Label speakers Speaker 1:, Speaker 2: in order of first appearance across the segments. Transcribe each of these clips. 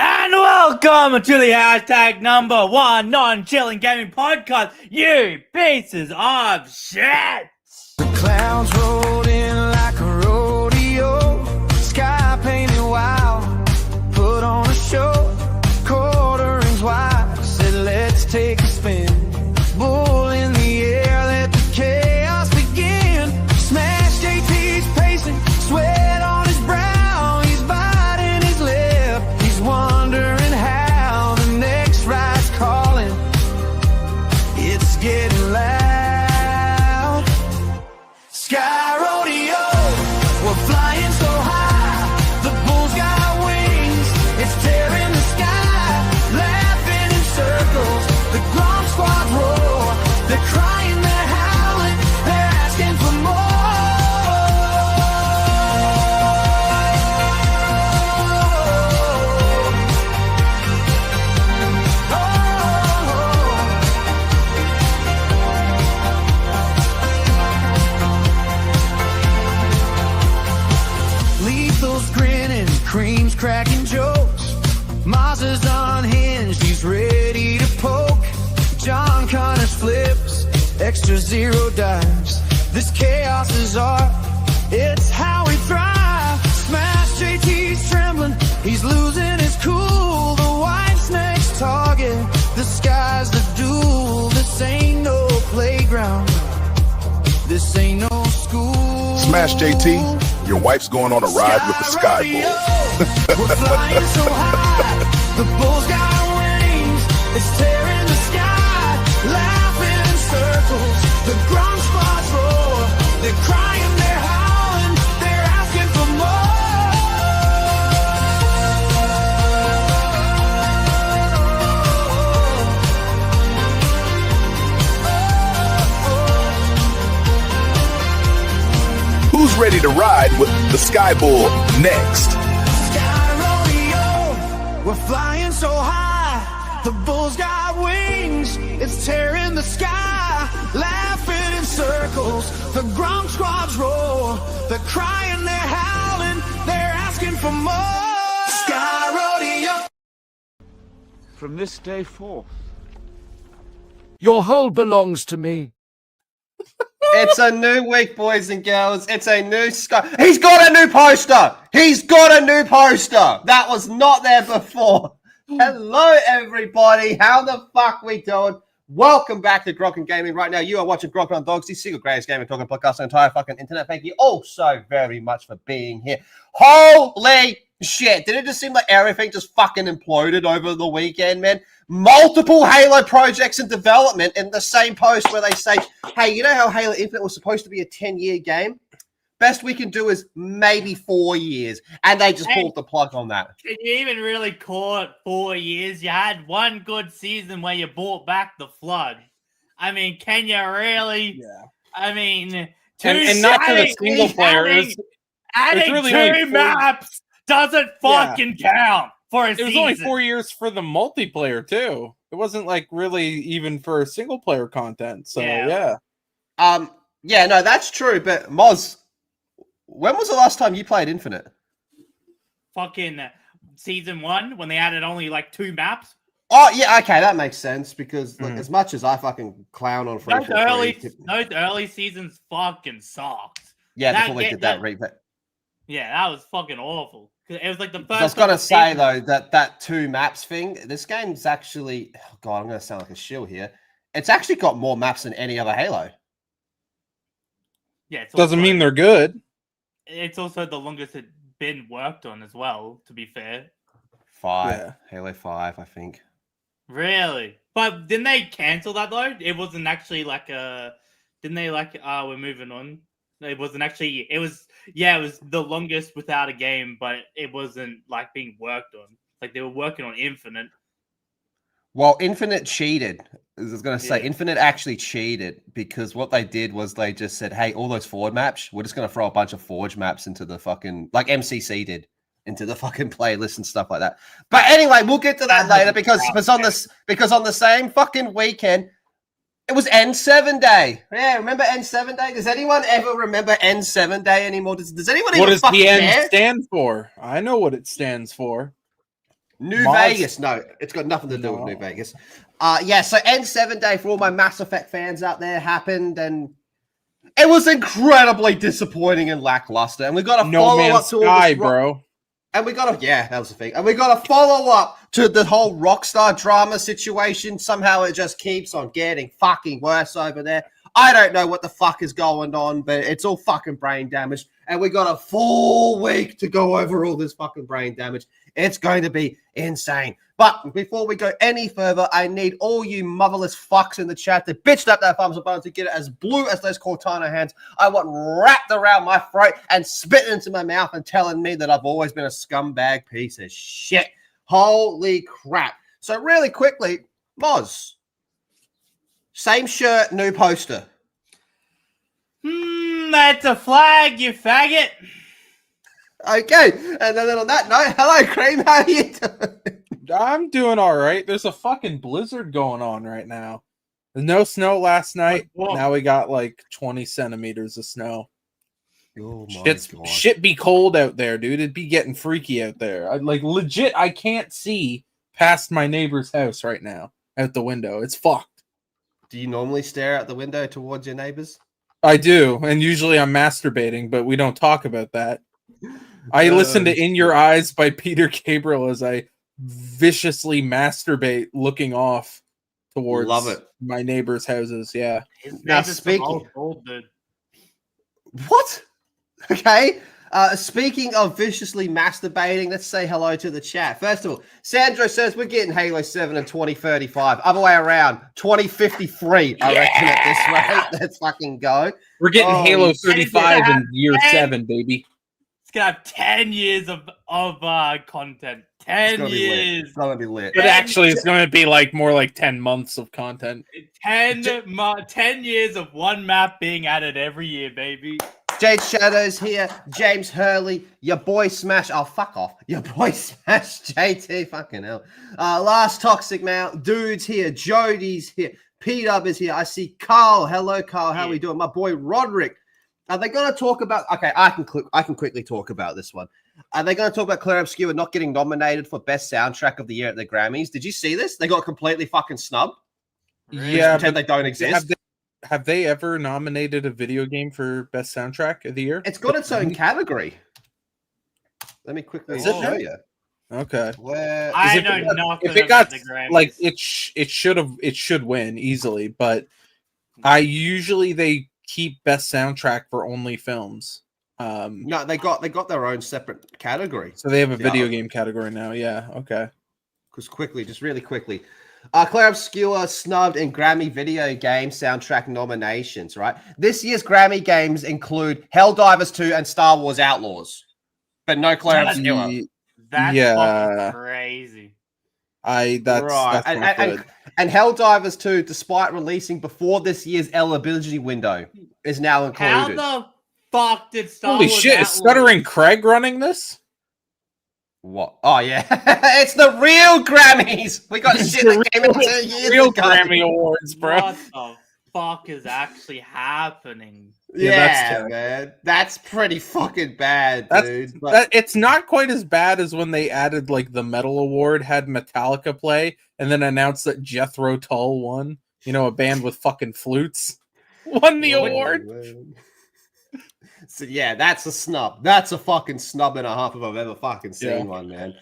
Speaker 1: And welcome to the hashtag number one non-chilling gaming podcast, you pieces of shit!
Speaker 2: The clouds rolled in like a rodeo, sky painted wild, put on a show, quarter rings wide, said let's take a spin, bull in the air, let the chaos begin, smash JT's pacing, sweat on his brow, he's biting his lip, he's wondering how the next ride's calling, it's getting loud. Sky rodeo, we're flying so high, the bulls got wings, it's tearing the sky, laughing in circles, the Gronks squad roar, they're crying, they're howling, they're asking for more. Lethal's grinning, Cream's cracking jokes. Maz's unhinged, he's ready to poke. John Connor's flips, extra zero dives. This chaos is art, it's how we thrive. Smash JT's trembling, he's losing his cool. The wife's next target, the sky's the duel. This ain't no playground, this ain't no school.
Speaker 3: Smash JT, your wife's going on a ride with the Sky Bull.
Speaker 2: We're flying so high, the bulls got wings, it's tearing the sky, laughing in circles, the ground spots roar, they're crying, they're howling, they're asking for
Speaker 3: Who's ready to ride with the Sky Bull next?
Speaker 2: Sky rodeo, we're flying so high, the bulls got wings, it's tearing the sky, laughing in circles, the Gronk squads roar, they're crying, they're howling, they're asking for more. Sky rodeo.
Speaker 4: From this day forth, your whole belongs to me.
Speaker 5: It's a new week, boys and girls. It's a new Sky. He's got a new poster. He's got a new poster. That was not there before. Hello, everybody. How the fuck we doing? Welcome back to Grok and Gaming. Right now, you are watching Grok on Dogs, the single greatest gaming talking podcast on the entire fucking internet. Thank you all so very much for being here. Holy shit. Did it just seem like everything just fucking imploded over the weekend, man? Multiple Halo projects in development in the same post where they say, hey, you know how Halo Infinite was supposed to be a 10-year game? Best we can do is maybe 4 years. And they just pulled the plug on that.
Speaker 1: Can you even really call it 4 years? You had one good season where you brought back the flood. I mean, can you really? Yeah. I mean,
Speaker 6: and not for the single player.
Speaker 1: Adding
Speaker 6: really
Speaker 1: two maps doesn't fucking count for a season.
Speaker 6: It was only 4 years for the multiplayer, too. It wasn't like really even for single player content. So, yeah.
Speaker 5: No, that's true. But Moz, when was the last time you played Infinite?
Speaker 1: Fucking season 1 when they added only like 2 maps.
Speaker 5: Oh, yeah, okay, that makes sense because like, as much as I fucking clown on free
Speaker 1: those early seasons fucking sucked.
Speaker 5: Yeah, before they did that replay.
Speaker 1: Yeah, that was fucking awful. It was like the first.
Speaker 5: I was gonna say though that 2 maps thing. This game's actually, oh god, I'm gonna sound like a shill here. It's actually got more maps than any other Halo.
Speaker 1: Yeah,
Speaker 6: doesn't mean they're good.
Speaker 1: It's also the longest it's been worked on as well. To be fair,
Speaker 5: 5 Halo 5, I think.
Speaker 1: Really, but didn't they cancel that though? It wasn't actually like a. Didn't they like? We're moving on. It wasn't actually. It was the longest without a game, but it wasn't like being worked on. Like they were working on Infinite.
Speaker 5: Well, Infinite cheated. I was going to say, Infinite actually cheated because what they did was they just said, hey, all those Forge maps, we're just going to throw a bunch of Forge maps into the fucking, like MCC did, into the fucking playlist and stuff like that. But anyway, we'll get to that later because on the same fucking weekend, it was N7 Day. Yeah, remember N7 Day? Does anyone ever remember N7 Day anymore? Does anyone even
Speaker 6: What does
Speaker 5: fucking
Speaker 6: the N
Speaker 5: care?
Speaker 6: stand for? I know what it stands for.
Speaker 5: New
Speaker 6: Mods?
Speaker 5: Vegas. No, it's got nothing to do with New Vegas. Yeah, so N7 Day for all my Mass Effect fans out there happened, and it was incredibly disappointing and lackluster. And we got to
Speaker 6: No
Speaker 5: follow
Speaker 6: Man's
Speaker 5: up to all
Speaker 6: Sky,
Speaker 5: this
Speaker 6: bro.
Speaker 5: and we got to, yeah, that was the thing. And we got to follow up to the whole Rockstar drama situation. Somehow it just keeps on getting fucking worse over there. I don't know what the fuck is going on, but it's all fucking brain damage. And we got a full week to go over all this fucking brain damage. It's going to be insane. But before we go any further, I need all you motherless fucks in the chat to bitch up that thumbs up button to get it as blue as those Cortana hands. I want wrapped around my throat and spit into my mouth and telling me that I've always been a scumbag piece of shit. Holy crap. So really quickly, Moz, same shirt, new poster.
Speaker 1: That's a flag, you faggot.
Speaker 5: Okay, and then on that note, hello, Cream, how are you doing?
Speaker 6: I'm doing all right. There's a fucking blizzard going on right now. There's no snow last night.
Speaker 1: Whoa.
Speaker 6: Now we got like 20 centimeters of snow.
Speaker 5: Oh my God.
Speaker 6: Shit be cold out there, dude. It'd be getting freaky out there. Legit, I can't see past my neighbor's house right now out the window. It's fucked.
Speaker 5: Do you normally stare out the window towards your neighbors?
Speaker 6: I do, and usually I'm masturbating, but we don't talk about that. I listen to In Your Eyes by Peter Gabriel as I viciously masturbate looking off towards
Speaker 5: Love it.
Speaker 6: my neighbors' houses. Yeah.
Speaker 5: Now, speaking... What? Okay. Speaking of viciously masturbating, let's say hello to the chat. First of all, Sandro says we're getting Halo 7 in 2035. Other way around, 2053, I reckon at this rate. Let's fucking go.
Speaker 6: We're getting Halo 35
Speaker 1: have
Speaker 6: in year 7, baby.
Speaker 1: It's gonna have 10 years of content. 10 years.
Speaker 5: It's gonna be lit.
Speaker 6: But actually, it's going to be like more like 10 months of content.
Speaker 1: 10 years of one map being added every year, baby.
Speaker 5: Jade Shadows here. James Hurley. Your boy Smash. Oh, fuck off. Your boy Smash. JT. Fucking hell. Last Toxic Mount. Dude's here. Jody's here. P-Dub is here. I see Carl. Hello, Carl. How we doing? My boy Roderick. Are they going to talk about... Okay, I can quickly talk about this one. Are they going to talk about Claire Obscure not getting nominated for Best Soundtrack of the Year at the Grammys? Did you see this? They got completely fucking snubbed.
Speaker 6: Yeah,
Speaker 5: pretend they don't exist.
Speaker 6: Have they ever nominated a video game for Best Soundtrack of the Year?
Speaker 5: It's got its own category. Let me quickly show you.
Speaker 6: Okay.
Speaker 5: Where...
Speaker 1: I know nothing
Speaker 6: if it
Speaker 1: about
Speaker 6: got
Speaker 1: the Grammys.
Speaker 6: like it should win easily, but they keep Best Soundtrack for only films.
Speaker 5: No, they got their own separate category.
Speaker 6: So they have a video game category now. Yeah. Okay.
Speaker 5: Because really quickly. Claire Obscure snubbed in Grammy Video Game Soundtrack nominations, right? This year's Grammy games include Helldivers 2 and Star Wars Outlaws, but no Claire Obscure.
Speaker 1: That's fucking crazy.
Speaker 6: That's
Speaker 5: and Helldivers 2, despite releasing before this year's eligibility window, is now included.
Speaker 1: How the fuck did Star
Speaker 6: Holy
Speaker 1: Wars
Speaker 6: shit,
Speaker 1: Outlaws...
Speaker 6: is Stuttering Craig running this?
Speaker 5: What? Oh, yeah. It's the real Grammys. We got shit that came in 2 years
Speaker 6: Real
Speaker 5: ago.
Speaker 6: Grammy Awards, bro.
Speaker 1: What the fuck is actually happening?
Speaker 5: Yeah, man. That's pretty fucking bad, dude.
Speaker 6: It's not quite as bad as when they added like the Metal Award, had Metallica play, and then announced that Jethro Tull won. You know, a band with fucking flutes won the award.
Speaker 5: Man. So yeah, that's a snub. That's a fucking snub and a half if I've ever fucking seen one, man.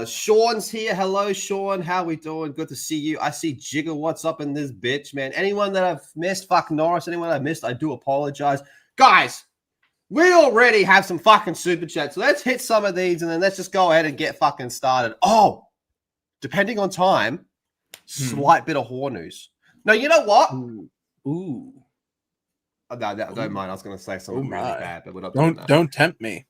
Speaker 5: Sean's here. Hello, Sean. How we doing? Good to see you. I see Jigger. What's up in this bitch, man? Anyone that I've missed, fuck Norris. Anyone I've missed, I do apologize. Guys, we already have some fucking super chats. So let's hit some of these and then let's just go ahead and get fucking started. Oh, depending on time, slight bit of horror news. No, you know what?
Speaker 6: Ooh.
Speaker 5: Oh, no, don't mind. I was going to say something really bad, but we're not.
Speaker 6: Don't tempt me.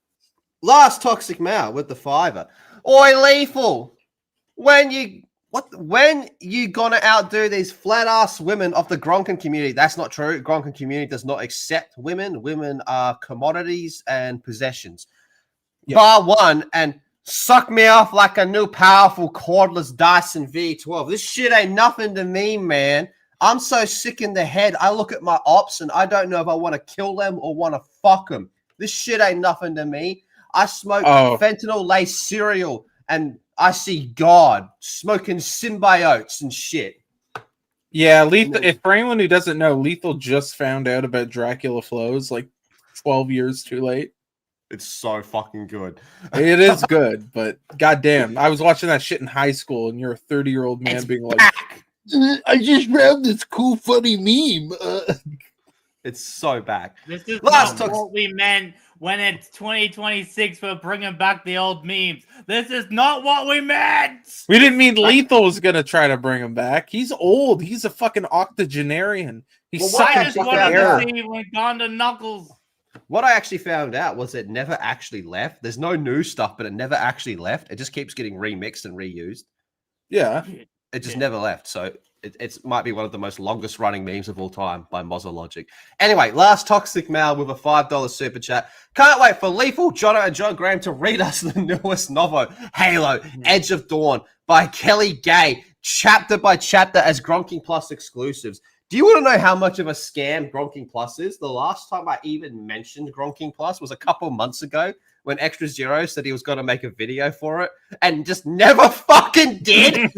Speaker 5: Last Toxic Mal with the $5. Oi, Lethal. When you gonna outdo these flat ass women of the Gronkin community? That's not true. Gronkin community does not accept women. Women are commodities and possessions. Yep. Bar one and suck me off like a new powerful cordless Dyson V12. This shit ain't nothing to me, man. I'm so sick in the head. I look at my ops and I don't know if I want to kill them or want to fuck them. This shit ain't nothing to me. I smoke fentanyl-laced cereal and I see God smoking symbiotes and shit.
Speaker 6: Yeah, Lethal. If for anyone who doesn't know, Lethal just found out about Dracula Flows like 12 years too late.
Speaker 5: It's so fucking good.
Speaker 6: It is good, but goddamn, I was watching that shit in high school, and you're a 30-year-old man
Speaker 5: It's
Speaker 6: being like,
Speaker 5: back.
Speaker 6: "I just found this cool, funny meme."
Speaker 5: It's so back.
Speaker 1: This is
Speaker 5: Last
Speaker 1: not
Speaker 5: talks-
Speaker 1: what we meant when it's 2026 for bringing back the old memes. This is not what we meant.
Speaker 6: We didn't mean Lethal was gonna try to bring him back. He's old. He's a fucking octogenarian. He's
Speaker 5: Well, why
Speaker 1: I
Speaker 6: sucking
Speaker 1: just
Speaker 5: fucking
Speaker 1: wanted
Speaker 5: air.
Speaker 1: to see when Gonda Knuckles.
Speaker 5: What I actually found out was it never actually left. There's no new stuff, but it never actually left. It just keeps getting remixed and reused.
Speaker 6: Yeah.
Speaker 5: It just
Speaker 1: Yeah.
Speaker 5: never left. So it might be one of the most longest running memes of all time by Mozza Logic. Anyway, last Toxic Mail with a $5 super chat. Can't wait for Lethal, Jono, and John Graham to read us the newest novel, Halo, Edge of Dawn by Kelly Gay, chapter by chapter as Gronking Plus exclusives. Do you want to know how much of a scam Gronking Plus is? The last time I even mentioned Gronking Plus was a couple months ago when Extra Zero said he was going to make a video for it and just never fucking did.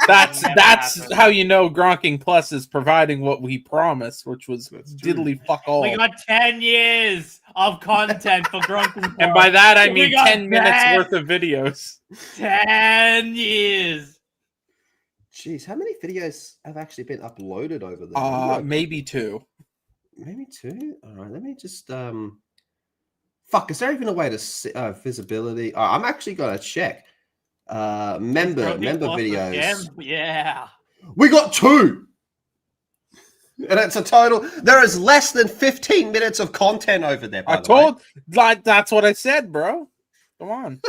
Speaker 6: That's
Speaker 1: Never
Speaker 6: that's
Speaker 1: happened.
Speaker 6: how you know Gronking Plus is providing what we promised, which was diddly fuck all.
Speaker 1: We got 10 years of content for Gronking
Speaker 6: And by that I
Speaker 1: We
Speaker 6: mean
Speaker 1: got
Speaker 6: 10 minutes
Speaker 1: that.
Speaker 6: worth of videos.
Speaker 1: 10 years.
Speaker 5: Jeez, how many videos have actually been uploaded over there?
Speaker 6: Maybe 2.
Speaker 5: Maybe 2. All right, let me just fuck. Is there even a way to see visibility? I'm actually gonna check. Member
Speaker 1: Gronking Plus
Speaker 5: videos.
Speaker 1: again? Yeah.
Speaker 5: We got 2, and it's a total. There is less than 15 minutes of content over there. By
Speaker 6: I
Speaker 5: the way.
Speaker 6: told like that's what I said, bro. Come on.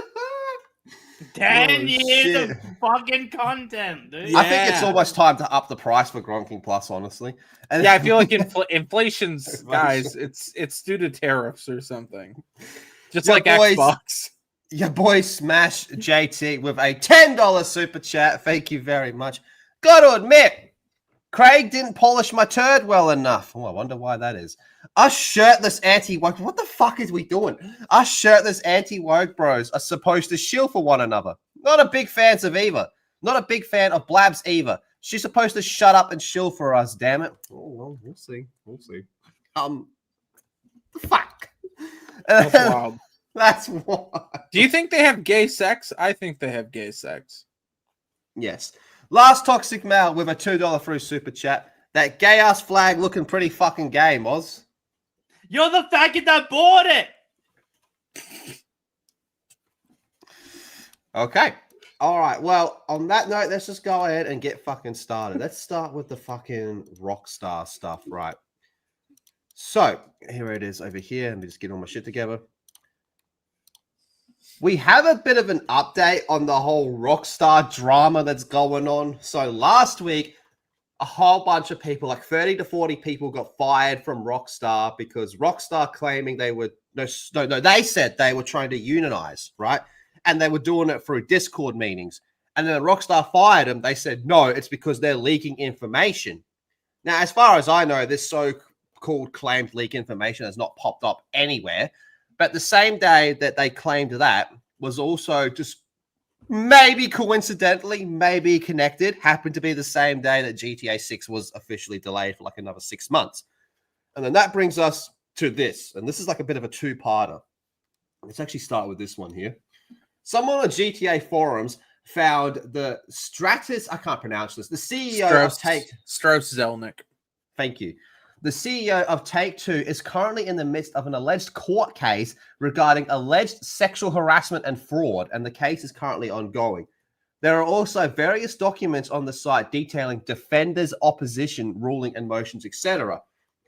Speaker 1: 10
Speaker 5: Oh,
Speaker 1: years
Speaker 5: shit.
Speaker 1: of fucking content, dude.
Speaker 5: I think it's
Speaker 6: Yeah.
Speaker 5: almost time to up the price for Gronking Plus, honestly. And
Speaker 6: Yeah, I feel like inflation's guys, it's due to tariffs or something. Just
Speaker 5: Yeah,
Speaker 6: like
Speaker 5: boys.
Speaker 6: Xbox.
Speaker 5: your boy Smash JT with a $10 super chat. Thank you very much. Got to admit, Craig didn't polish my turd well enough. Oh, I wonder why that is. Us shirtless anti-woke. What the fuck is we doing? Us shirtless anti-woke bros are supposed to shield for one another. Not a big fans of either. Not a big fan of Blabs either. She's supposed to shut up and shield for us, damn it. Oh, well, we'll see. We'll see. The fuck?
Speaker 6: That's wild.
Speaker 5: That's why.
Speaker 6: Do you think they have gay sex? I think they have gay sex.
Speaker 5: Yes. Last Toxic Mail with a $2 through super chat. That gay ass flag looking pretty fucking gay, Moz.
Speaker 1: You're the faggot that bought it.
Speaker 5: Okay. All right. Well, on that note, let's just go ahead and get fucking started. Let's start with the fucking Rockstar stuff, right? So, here it is over here. Let me just get all my shit together. We have a bit of an update on the whole Rockstar drama that's going on. So, last week, a whole bunch of people, like 30 to 40 people, got fired from Rockstar because Rockstar claiming they were they said they were trying to unionize, right? And they were doing it through Discord meetings. And then Rockstar fired them. They said, no, it's because they're leaking information. Now, as far as I know, this so-called claimed leak information has not popped up anywhere. But the same day that they claimed that was also just maybe coincidentally, maybe connected, happened to be the same day that GTA 6 was officially delayed for like another 6 months. And then that brings us to this. And this is like a bit of a two-parter. Let's actually start with this one here. Someone on the GTA forums found the Stratus, I can't pronounce this, the CEO of
Speaker 6: Strauss Zelnick.
Speaker 5: Thank you. The CEO of Take-Two is currently in the midst of an alleged court case regarding alleged sexual harassment and fraud, and the case is currently ongoing. There are also various documents on the site detailing defenders' opposition, ruling and motions, etc.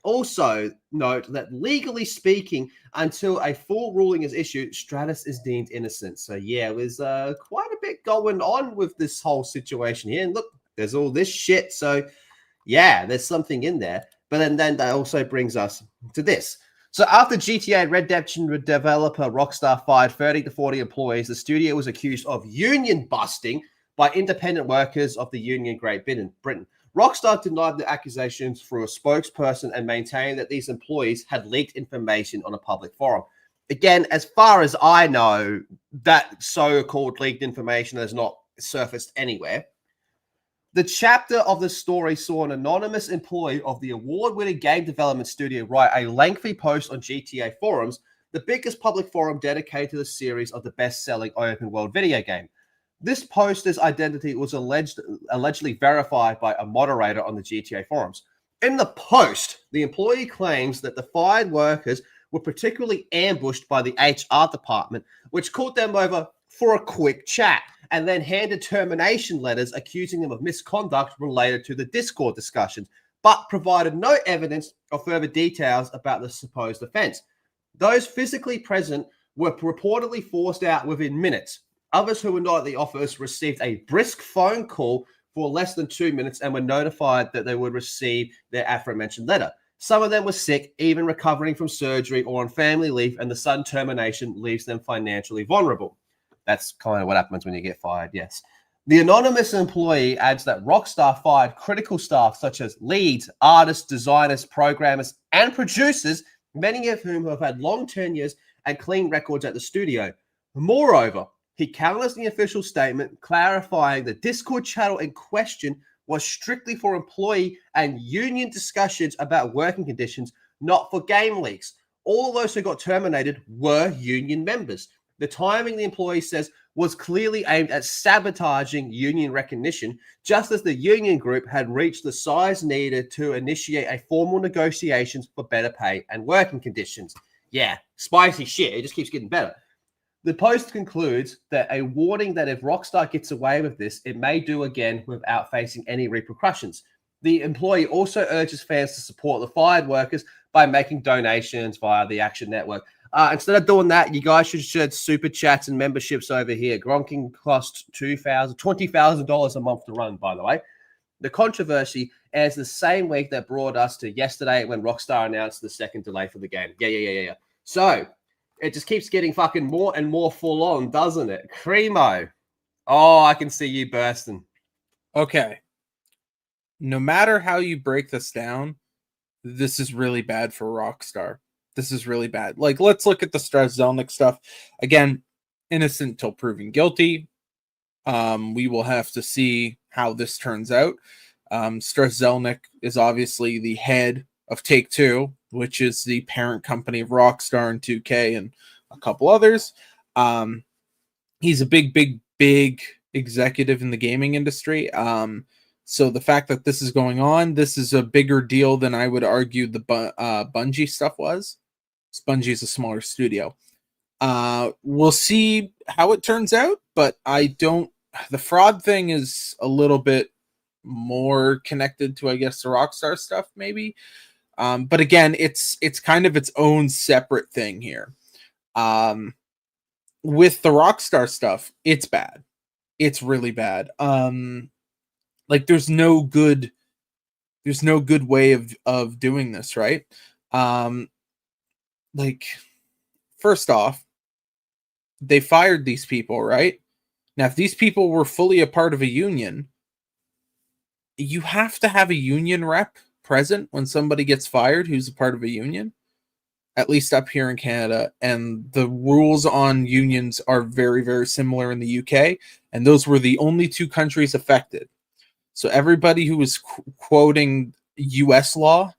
Speaker 5: Also, note that legally speaking, until a full ruling is issued, Stratus is deemed innocent. So yeah, there's quite a bit going on with this whole situation here. And look, there's all this shit. So yeah, there's something in there. But then that also brings us to this. So after GTA Redemption developer Rockstar fired 30 to 40 employees, the studio was accused of union busting by independent workers of the union Great Britain. Rockstar denied the accusations through a spokesperson and maintained that these employees had leaked information on a public forum. Again, as far as I know, that so-called leaked information has not surfaced anywhere. The chapter of the story saw an anonymous employee of the award-winning game development studio write a lengthy post on GTA forums, the biggest public forum dedicated to the series of the best-selling open-world video game. This poster's identity was allegedly verified by a moderator on the GTA forums. In the post, the employee claims that the fired workers were particularly ambushed by the HR department, which called them over for a quick chat and then handed termination letters accusing them of misconduct related to the Discord discussions, but provided no evidence or further details about the supposed offense. Those physically present were reportedly forced out within minutes. Others who were not at the office received a brisk phone call for less than 2 minutes and were notified that they would receive their aforementioned letter. Some of them were sick, even recovering from surgery or on family leave, and the sudden termination leaves them financially vulnerable. That's kind of what happens when you get fired, yes. The anonymous employee adds that Rockstar fired critical staff such as leads, artists, designers, programmers, and producers, many of whom have had long tenures and clean records at the studio. Moreover, he counters the official statement, clarifying the Discord channel in question was strictly for employee and union discussions about working conditions, not for game leaks. All of those who got terminated were union members. The timing, the employee says, was clearly aimed at sabotaging union recognition, just as the union group had reached the size needed to initiate a formal negotiations for better pay and working conditions. Yeah, spicy shit. It just keeps getting better. The post concludes that a warning that if Rockstar gets away with this, it may do again without facing any repercussions. The employee also urges fans to support the fired workers by making donations via the Action Network. Instead of doing that, you guys should shed super chats and memberships over here. Gronking costs $20,000 a month to run, by the way. The controversy airs the same week that brought us to yesterday when Rockstar announced the second delay for the game. Yeah. So, it just keeps getting fucking more and more full on, doesn't it? Cremo. Oh, I can see you bursting.
Speaker 6: Okay. No matter how you break this down, this is really bad for Rockstar. This is really bad. Like, let's look at the Strauss Zelnick stuff. Again, innocent till proven guilty. We will have to see how this turns out. Strauss Zelnick is obviously the head of Take-Two, which is the parent company of Rockstar and 2K and a couple others. He's a big executive in the gaming industry. So the fact that this is going on, this is a bigger deal than I would argue the Bungie stuff was. Bungie's a smaller studio. We'll see how it turns out, but the fraud thing is a little bit more connected to, I guess, the Rockstar stuff, maybe. But again, it's kind of its own separate thing here. With the Rockstar stuff, it's bad. It's really bad. Like there's no good way of doing this, right? Like, first off, they fired these people, right? Now, if these people were fully a part of a union, you have to have a union rep present when somebody gets fired who's a part of a union, at least up here in Canada. And the rules on unions are very, very similar in the UK. And those were the only two countries affected. So everybody who was quoting US law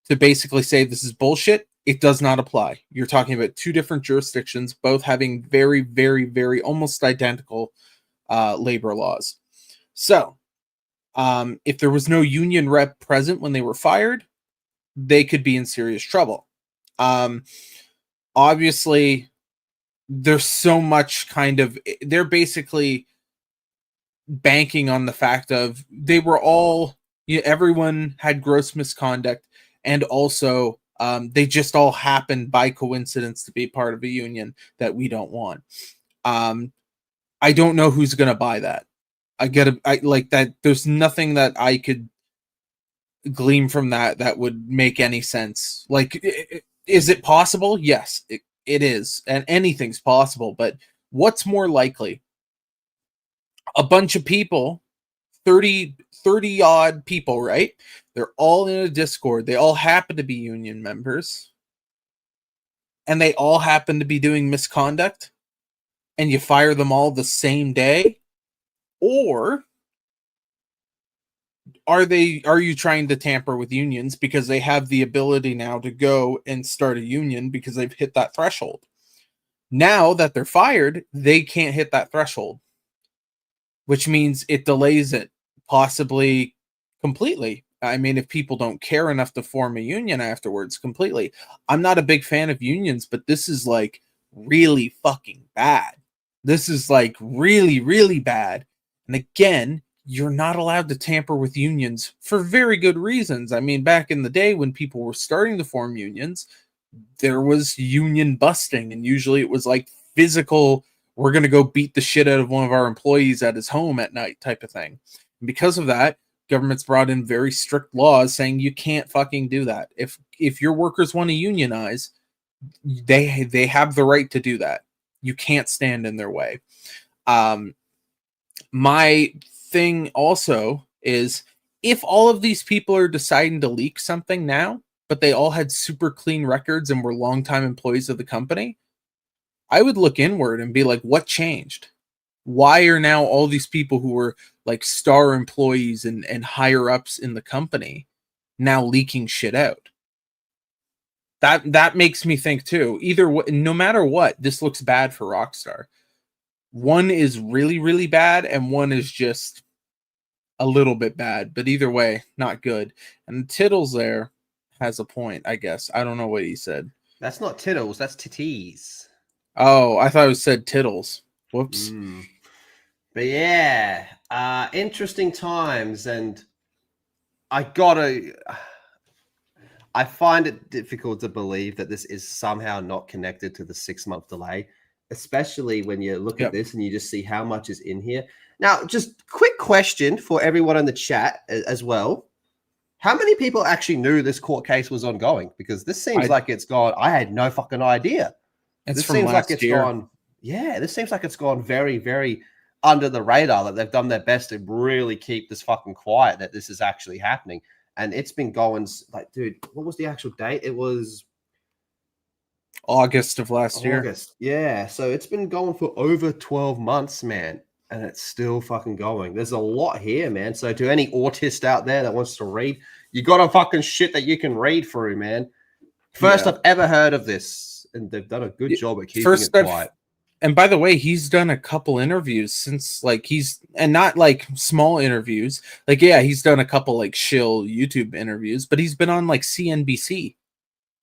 Speaker 6: to basically say this is bullshit, it does not apply. You're talking about two different jurisdictions, both having very, very, very almost identical labor laws. So if there was no union rep present when they were fired, they could be in serious trouble. Obviously, there's so much they're basically banking on the fact of they were all, everyone had gross misconduct, and also they just all happened by coincidence to be part of a union that we don't want. I don't know who's going to buy that. I like that. There's nothing that I could glean from that would make any sense. Like, is it possible? Yes, it is. And anything's possible. But what's more likely? A bunch of people, 30 odd people, right? They're all in a Discord. They all happen to be union members. and they all happen to be doing misconduct, and you fire them all the same day? Or are you trying to tamper with unions because they have the ability now to go and start a union because they've hit that threshold? Now that they're fired, they can't hit that threshold, which means it delays it possibly completely. I mean, if people don't care enough to form a union afterwards, completely. I'm not a big fan of unions, but this is like really fucking bad. This is like really, really bad. And again, you're not allowed to tamper with unions for very good reasons. I mean, back in the day when people were starting to form unions, there was union busting, and usually it was like physical, we're going to go beat the shit out of one of our employees at his home at night type of thing. And because of that, government's brought in very strict laws saying you can't fucking do that. If your workers want to unionize, they have the right to do that. You can't stand in their way. My thing also is, if all of these people are deciding to leak something now, but they all had super clean records and were longtime employees of the company, I would look inward and be like, what changed? Why are now all these people who were like star employees and higher ups in the company now leaking shit out? That makes me think too. No matter what, this looks bad for Rockstar. One is really, really bad, and one is just a little bit bad. But either way, not good. And Tittles there has a point, I guess. I don't know what he said.
Speaker 5: That's not Tittles, that's Titties.
Speaker 6: Oh, I thought it said Tittles. Whoops.
Speaker 5: But yeah, interesting times, and I find it difficult to believe that this is somehow not connected to the 6-month delay, especially when you look at this and you just see how much is in here. Now, just quick question for everyone in the chat as well. How many people actually knew this court case was ongoing? Because this seems like it's gone. I had no fucking idea. This seems like it's gone. Yeah, this seems like it's gone very, very under the radar, that they've done their best to really keep this fucking quiet, that this is actually happening. And it's been going like, dude, what was the actual date? It was
Speaker 6: August of last year.
Speaker 5: Yeah. So it's been going for over 12 months, man. And it's still fucking going. There's a lot here, man. So to any autist out there that wants to read, you got a fucking shit that you can read through, man. First I've ever heard of this. And they've done a good job at keeping it quiet.
Speaker 6: And by the way, he's done a couple interviews since, like, and not like small interviews. Like, yeah, he's done a couple like shill YouTube interviews, but he's been on like CNBC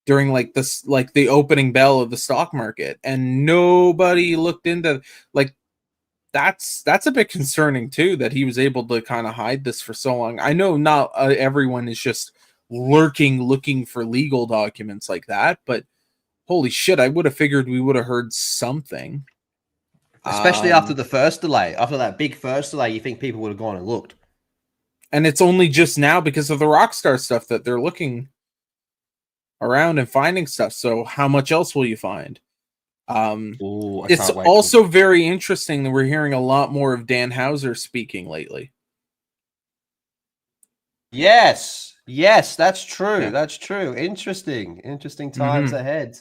Speaker 6: during like this, like the opening bell of the stock market, and nobody looked into, like, that's a bit concerning too, that he was able to kind of hide this for so long. I know not everyone is just looking for legal documents like that, but holy shit, I would have figured we would have heard something.
Speaker 5: Especially after the first delay. After that big first delay, you think people would have gone and looked.
Speaker 6: And it's only just now because of the Rockstar stuff that they're looking around and finding stuff. So how much else will you find? It's also very interesting that we're hearing a lot more of Dan Houser speaking lately.
Speaker 5: Yes, that's true. Yeah. That's true. Interesting times ahead.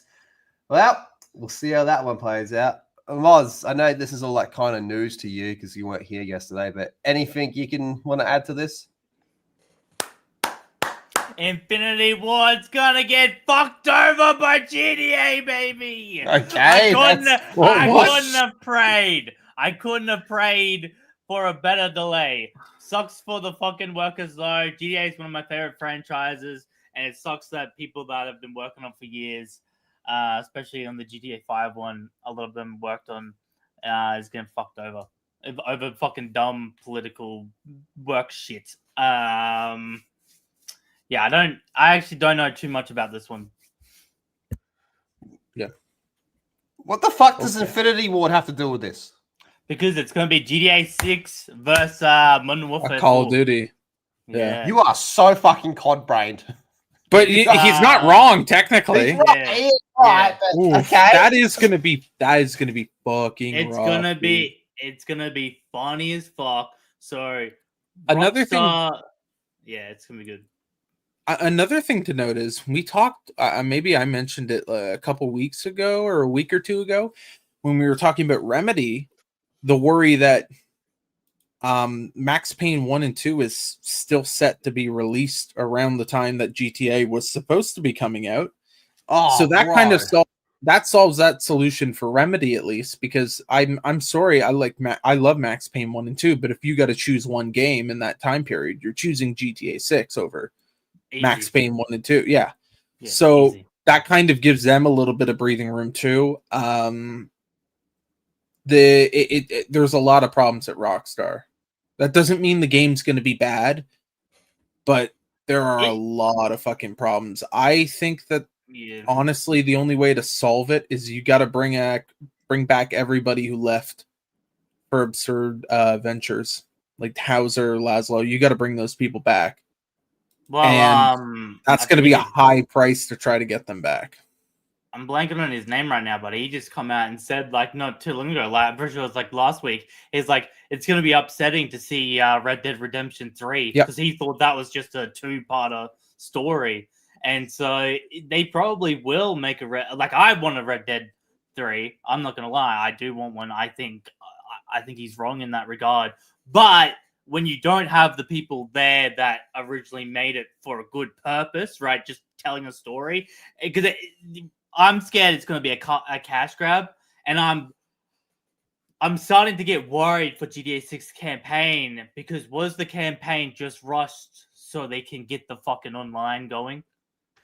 Speaker 5: Well, we'll see how that one plays out. Moz, I know this is all like kind of news to you because you weren't here yesterday, but anything you can want to add to this?
Speaker 1: Infinity Ward's gonna get fucked over by GTA, baby.
Speaker 5: Okay,
Speaker 1: I couldn't have prayed for a better delay. Sucks for the fucking workers though. GTA is one of my favorite franchises, and it sucks that people that have been working on for years, especially on the GTA 5 one, a lot of them worked on, is getting fucked over fucking dumb political work shit. Yeah, I actually don't know too much about this one.
Speaker 6: Yeah.
Speaker 5: What the fuck does Infinity Ward have to do with this?
Speaker 1: Because it's going to be GTA 6 versus Modern Warfare
Speaker 6: Call of Duty.
Speaker 1: Yeah.
Speaker 5: You are so fucking cod-brained.
Speaker 6: But he's not wrong, technically.
Speaker 5: He's right. He is right.
Speaker 6: Ooh,
Speaker 5: okay.
Speaker 6: That is gonna be fucking
Speaker 1: It's
Speaker 6: rough,
Speaker 1: gonna be funny as fuck. So
Speaker 6: another thing.
Speaker 1: Yeah, it's gonna be good.
Speaker 6: Another thing to note is we talked. Maybe I mentioned it a couple weeks ago or a week or two ago when we were talking about Remedy. The worry that Max Payne 1 and 2 is still set to be released around the time that GTA was supposed to be coming out.
Speaker 5: Oh,
Speaker 6: so that
Speaker 5: bro.
Speaker 6: kind of solves that solution for Remedy, at least, because I'm sorry, I love Max Payne 1 and 2, but if you got to choose one game in that time period, you're choosing GTA 6 over
Speaker 1: Easy.
Speaker 6: Max Payne 1 and 2. Yeah.
Speaker 1: So
Speaker 6: easy. That kind of gives them a little bit of breathing room too. There's a lot of problems at Rockstar. That doesn't mean the game's going to be bad, but there are a lot of fucking problems. I think that honestly, the only way to solve it is you got to bring back everybody who left for Absurd Ventures, like Hauser, Laszlo. You got to bring those people back.
Speaker 1: Well,
Speaker 6: and that's going to be a high price to try to get them back.
Speaker 1: I'm blanking on his name right now, but he just come out and said, like, not too long ago, like, I'm pretty sure it was like last week, he's like, it's going to be upsetting to see Red Dead Redemption 3 because he thought that was just a two-parter story. And so they probably will make I want a Red Dead 3. I'm not going to lie. I do want one. I think he's wrong in that regard. But when you don't have the people there that originally made it for a good purpose, right? Just telling a story, because I'm scared it's going to be a cash grab, and I'm starting to get worried for GTA 6 campaign, because was the campaign just rushed so they can get the fucking online going?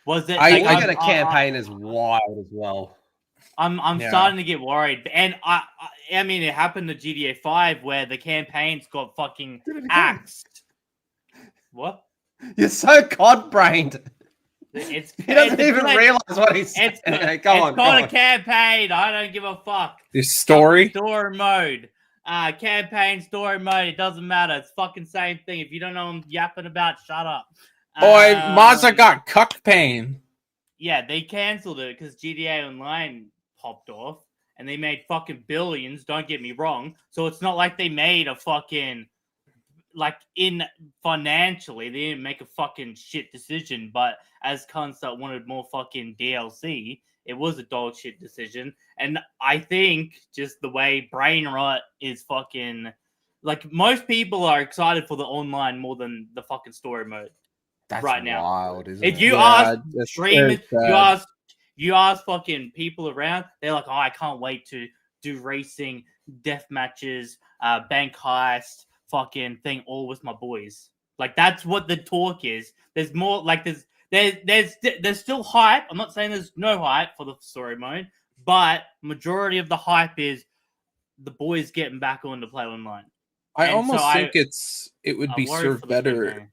Speaker 1: Was it?
Speaker 5: I think the campaign is wild as well.
Speaker 1: I'm starting to get worried, and I mean, it happened to GTA 5 where the campaigns got fucking axed. What?
Speaker 5: You're so cod-brained.
Speaker 1: He
Speaker 5: doesn't even realize what he's saying.
Speaker 1: It's called a campaign. I don't give a fuck.
Speaker 6: The story
Speaker 1: mode. Campaign story mode. It doesn't matter. It's fucking same thing. If you don't know what I'm yapping about, shut up.
Speaker 6: Boy, Mazda got cuck pain.
Speaker 1: Yeah, they cancelled it because GTA Online popped off, and they made fucking billions. Don't get me wrong. So it's not like they made a fucking financially, they didn't make a fucking shit decision. But as cunts that wanted more fucking DLC, it was a dog shit decision. And I think just the way brain rot is fucking, like, most people are excited for the online more than the fucking story mode.
Speaker 5: That's
Speaker 1: right now.
Speaker 5: Wild, isn't
Speaker 1: if
Speaker 5: it?
Speaker 1: you ask streamers, you ask fucking people around, they're like, oh, I can't wait to do racing, death matches, bank heist, fucking thing, all with my boys. Like, that's what the talk is. There's more, like, there's still hype. I'm not saying there's no hype for the story mode, but majority of the hype is the boys getting back on to play online.
Speaker 6: I almost think it would be served better.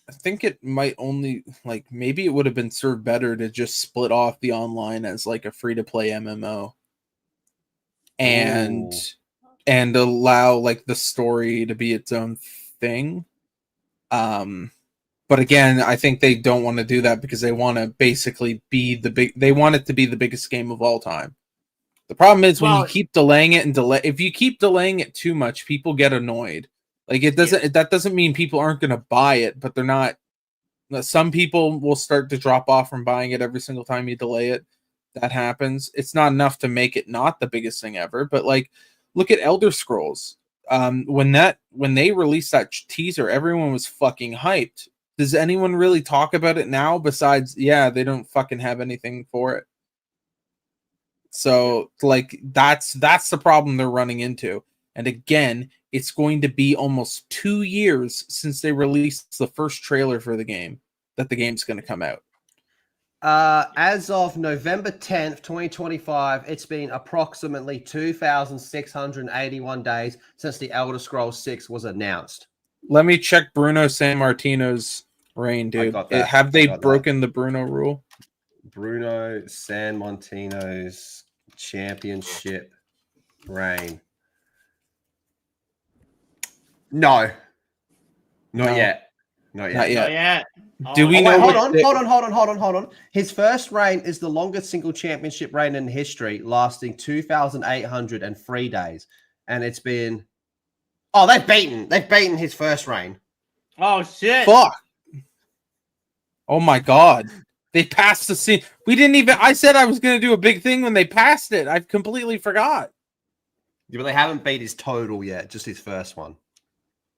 Speaker 6: I think it might only, like, maybe it would have been served better to just split off the online as like a free to play MMO and allow like the story to be its own thing. But again, I think they don't want to do that because they want to basically be they want it to be the biggest game of all time. The problem is when you keep delaying it if you keep delaying it too much, people get annoyed. Like, that doesn't mean people aren't going to buy it, but they're not. Some people will start to drop off from buying it every single time you delay it. That happens. It's not enough to make it not the biggest thing ever, but like, look at Elder Scrolls. When they released that teaser, everyone was fucking hyped. Does anyone really talk about it now besides, they don't fucking have anything for it? So, like, that's the problem they're running into. And again, it's going to be almost 2 years since they released the first trailer for the game that the game's going to come out.
Speaker 5: As of November 10th, 2025, it's been approximately 2,681 days since the Elder Scrolls 6 was announced.
Speaker 6: Let me check Bruno Sammartino's reign, dude. Have they broken the Bruno rule?
Speaker 5: Bruno Sammartino's championship reign. No. Not yet.
Speaker 6: Do we know?
Speaker 5: Hold on. His first reign is the longest single championship reign in history, lasting 2,803 days. And it's been... Oh, they've beaten his first reign.
Speaker 1: Oh, shit.
Speaker 6: Fuck. Oh my god. They passed the scene. We didn't even I said I was gonna do a big thing when they passed it. I completely forgot.
Speaker 5: Yeah, but they haven't beat his total yet, just his first one.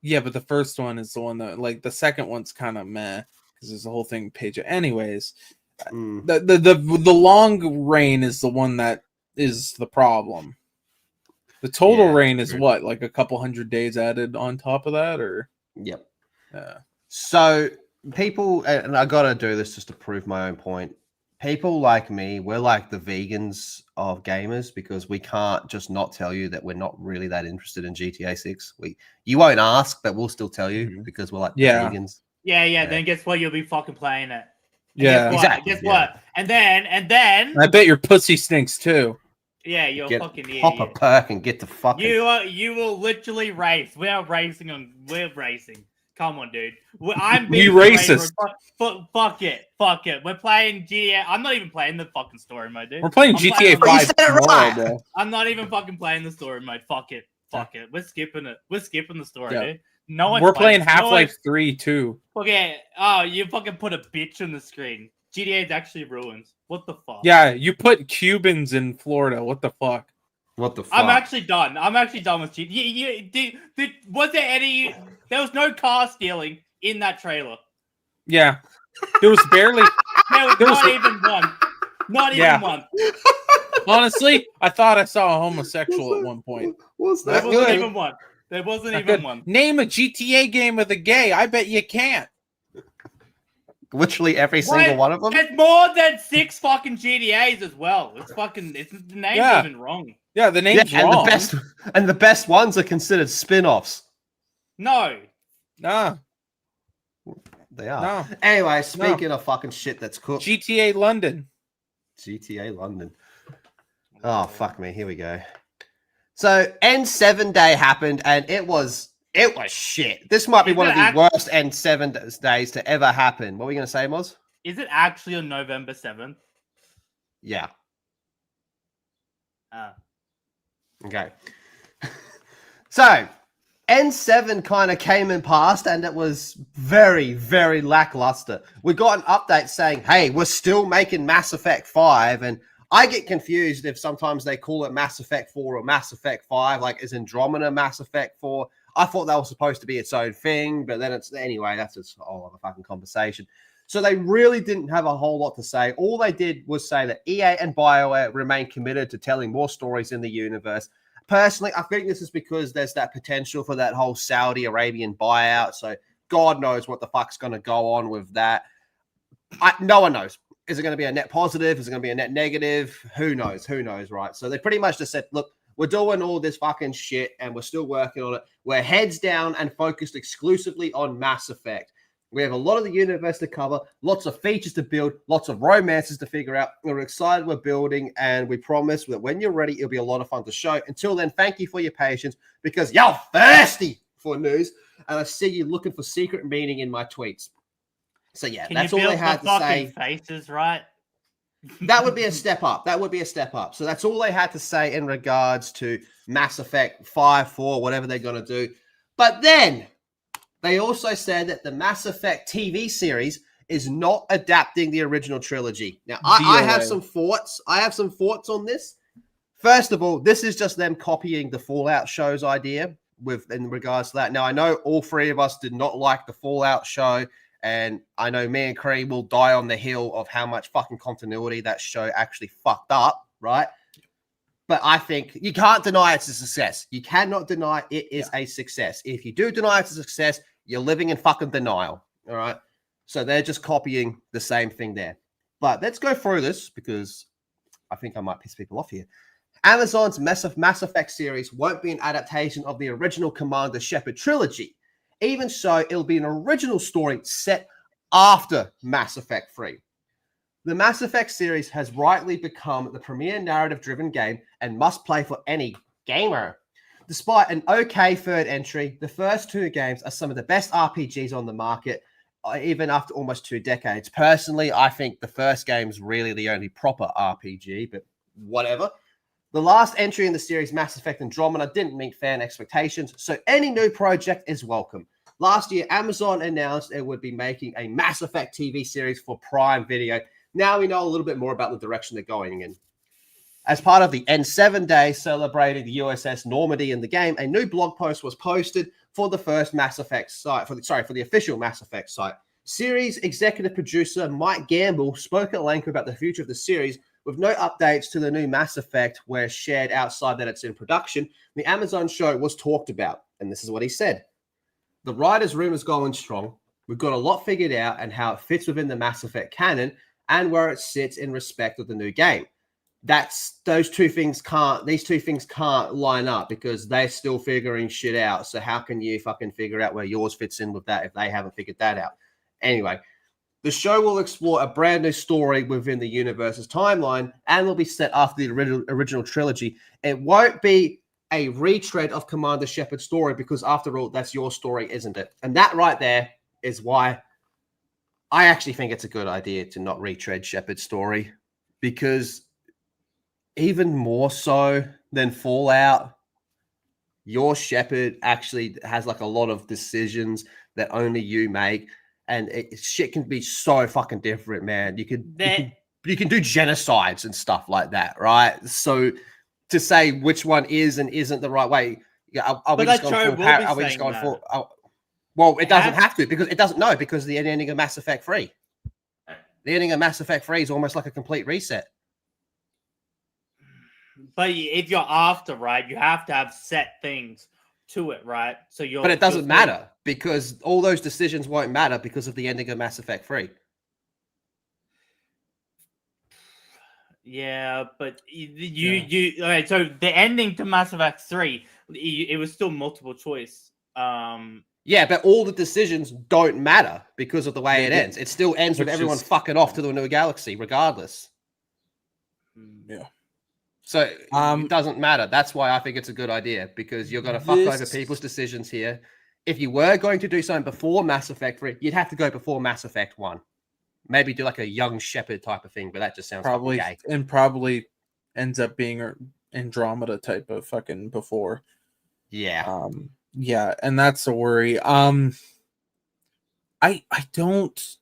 Speaker 6: Yeah, but the first one is the one that like the second one's kind of meh because there's the whole thing page. Anyways, the long reign is the one that is the problem. The total
Speaker 5: Yeah,
Speaker 6: reign is
Speaker 5: true.
Speaker 6: what, like a couple hundred days added on top of that, or
Speaker 5: Yep.
Speaker 6: yeah.
Speaker 5: So people, and I gotta do this just to prove my own point. People like me, we're like the vegans of gamers because we can't just not tell you that we're not really that interested in GTA 6. You won't ask, but we'll still tell you because we're like the
Speaker 6: Yeah.
Speaker 5: vegans.
Speaker 1: Yeah. Then guess what? You'll be fucking playing it. And
Speaker 6: Yeah,
Speaker 1: Guess what?
Speaker 5: exactly,
Speaker 1: Guess
Speaker 5: yeah.
Speaker 1: what? And then.
Speaker 6: I bet your pussy stinks too.
Speaker 1: Yeah, you're
Speaker 5: Get
Speaker 1: fucking
Speaker 5: pop a
Speaker 1: idiot.
Speaker 5: perk and get to fucking.
Speaker 1: You will literally race. We're racing. Come on, dude. I'm
Speaker 6: We
Speaker 1: being
Speaker 6: racist.
Speaker 1: Fuck it. We're playing GTA. I'm not even playing the fucking story mode, dude.
Speaker 6: We're playing
Speaker 1: I'm
Speaker 6: GTA
Speaker 1: playing-
Speaker 6: 5
Speaker 5: You said it
Speaker 6: tomorrow,
Speaker 5: right.
Speaker 6: bro.
Speaker 1: I'm not even fucking playing the story mode. Fuck it. We're skipping it. We're skipping the story,
Speaker 6: Yeah.
Speaker 1: dude. No one's
Speaker 6: We're playing
Speaker 1: no
Speaker 6: Half-Life
Speaker 1: one-
Speaker 6: 3 too.
Speaker 1: Okay. Oh, you fucking put a bitch on the screen. GTA is actually ruined. What the fuck?
Speaker 6: Yeah, you put Cubans in Florida. What the fuck?
Speaker 5: What the fuck?
Speaker 1: I'm actually done. with GTA. Was there any? There was no car stealing in that trailer.
Speaker 6: Yeah. There was barely
Speaker 1: There was
Speaker 6: There was-
Speaker 1: not even one. Not
Speaker 6: Yeah.
Speaker 1: even one.
Speaker 6: honestly, I thought I saw a homosexual at one point.
Speaker 5: What's
Speaker 1: There
Speaker 5: that
Speaker 1: wasn't
Speaker 5: good?
Speaker 1: even one. There wasn't
Speaker 6: Not
Speaker 1: even
Speaker 6: good.
Speaker 1: one.
Speaker 6: Name a GTA game with a gay. I bet you can't.
Speaker 5: Literally every single one of them.
Speaker 1: There's more than 6 fucking GTAs as well. It's the name's
Speaker 6: Yeah.
Speaker 1: even wrong.
Speaker 6: Yeah, the name's
Speaker 5: and
Speaker 6: wrong.
Speaker 5: the best ones are considered spin-offs.
Speaker 1: No.
Speaker 6: Nah,
Speaker 5: They are.
Speaker 6: no.
Speaker 5: Anyway, speaking of fucking shit that's cooked,
Speaker 6: GTA London.
Speaker 5: GTA London. Oh fuck me, here we go. So N7 day happened and it was shit. This might be
Speaker 1: Is
Speaker 5: one
Speaker 1: it
Speaker 5: of the
Speaker 1: act-
Speaker 5: worst N7 days to ever happen. What were you gonna say, Moz?
Speaker 1: Is it actually on November 7th?
Speaker 5: Yeah. Okay. So N7 kind of came and passed, and it was very, very lackluster. We got an update saying, hey, we're still making Mass Effect 5, and I get confused if sometimes they call it Mass Effect 4 or Mass Effect 5, like is Andromeda Mass Effect 4? I thought that was supposed to be its own thing, but then anyway, that's just a whole other fucking conversation. So they really didn't have a whole lot to say. All they did was say that EA and BioWare remain committed to telling more stories in the universe. Personally, I think this is because there's that potential for that whole Saudi Arabian buyout. So God knows what the fuck's going to go on with that. No one knows. Is it going to be a net positive? Is it going to be a net negative? Who knows? Who knows, right? So they pretty much just said, look, we're doing all this fucking shit and we're still working on it. We're heads down and focused exclusively on Mass Effect. We have a lot of the universe to cover, lots of features to build, lots of romances to figure out. We're excited we're building, and we promise that when you're ready, it'll be a lot of fun to show. Until then, thank you for your patience because y'all thirsty for news, and I see you looking for secret meaning in my tweets. So yeah,
Speaker 1: Can
Speaker 5: that's
Speaker 1: you
Speaker 5: all they
Speaker 1: build
Speaker 5: had
Speaker 1: the
Speaker 5: to say.
Speaker 1: fucking faces right?
Speaker 5: That would be a step up. That would be a step up. So that's all they had to say in regards to Mass Effect 5, 4, whatever they're going to do. But then they also said that the Mass Effect TV series is not adapting the original trilogy. Now, I have some thoughts. I have some thoughts on this. First of all, this is just them copying the Fallout show's idea in regards to that. Now, I know all three of us did not like the Fallout show, and I know me and Cream will die on the hill of how much fucking continuity that show actually fucked up, right? But I think you can't deny it's a success. You cannot deny it is a success. If you do deny it's a success, you're living in fucking denial, all right? So they're just copying the same thing there. But let's go through this because I think I might piss people off here. Amazon's Mass Effect series won't be an adaptation of the original Commander Shepard trilogy. Even so, it'll be an original story set after Mass Effect 3. The Mass Effect series has rightly become the premier narrative-driven game and must play for any gamer. Despite an okay third entry, the first two games are some of the best RPGs on the market, even after almost 2 decades. Personally, I think the first game's really the only proper RPG, but whatever. The last entry in the series, Mass Effect Andromeda, didn't meet fan expectations, so any new project is welcome. Last year, Amazon announced it would be making a Mass Effect TV series for Prime Video. Now we know a little bit more about the direction they're going in. As part of the N7 Day celebrating the USS Normandy in the game, a new blog post was posted for the first Mass Effect site, for the official Mass Effect site. Series executive producer Mike Gamble spoke at length about the future of the series, with no updates to the new Mass Effect were shared outside that it's in production. The Amazon show was talked about, and this is what he said. The writer's room is going strong. We've got a lot figured out and how it fits within the Mass Effect canon and where it sits in respect of the new game. These two things can't line up because they're still figuring shit out. So how can you fucking figure out where yours fits in with that if they haven't figured that out? Anyway, the show will explore a brand new story within the universe's timeline and will be set after the original trilogy. It won't be a retread of Commander Shepard's story because, after all, that's your story, isn't it? And that right there is why I actually think it's a good idea to not retread Shepard's story, because even more so than Fallout, your Shepard actually has like a lot of decisions that only you make, and shit can be so fucking different, man. You can do genocides and stuff like that, right? So to say which one is and isn't the right way, are we just going for? Well, it doesn't have to, because it doesn't know, because the ending of Mass Effect 3. The ending of Mass Effect 3 is almost like a complete reset.
Speaker 1: But if you're after, right, you have to have set things to it, right? So you're.
Speaker 5: But it doesn't matter, because all those decisions won't matter because of the ending of Mass Effect 3.
Speaker 1: Yeah, but you okay, so the ending to Mass Effect 3, it was still multiple choice.
Speaker 5: Yeah, but all the decisions don't matter because of the way it ends. It still ends with everyone fucking off to the new galaxy, regardless.
Speaker 6: Yeah.
Speaker 5: So it doesn't matter. That's why I think it's a good idea, because you're going to fuck over people's decisions here. If you were going to do something before Mass Effect 3, you'd have to go before Mass Effect 1. Maybe do like a young Shepard type of thing, but that just sounds
Speaker 6: probably
Speaker 5: gay.
Speaker 6: And probably ends up being an Andromeda type of fucking before.
Speaker 5: Yeah.
Speaker 6: Yeah, and that's a worry. I don't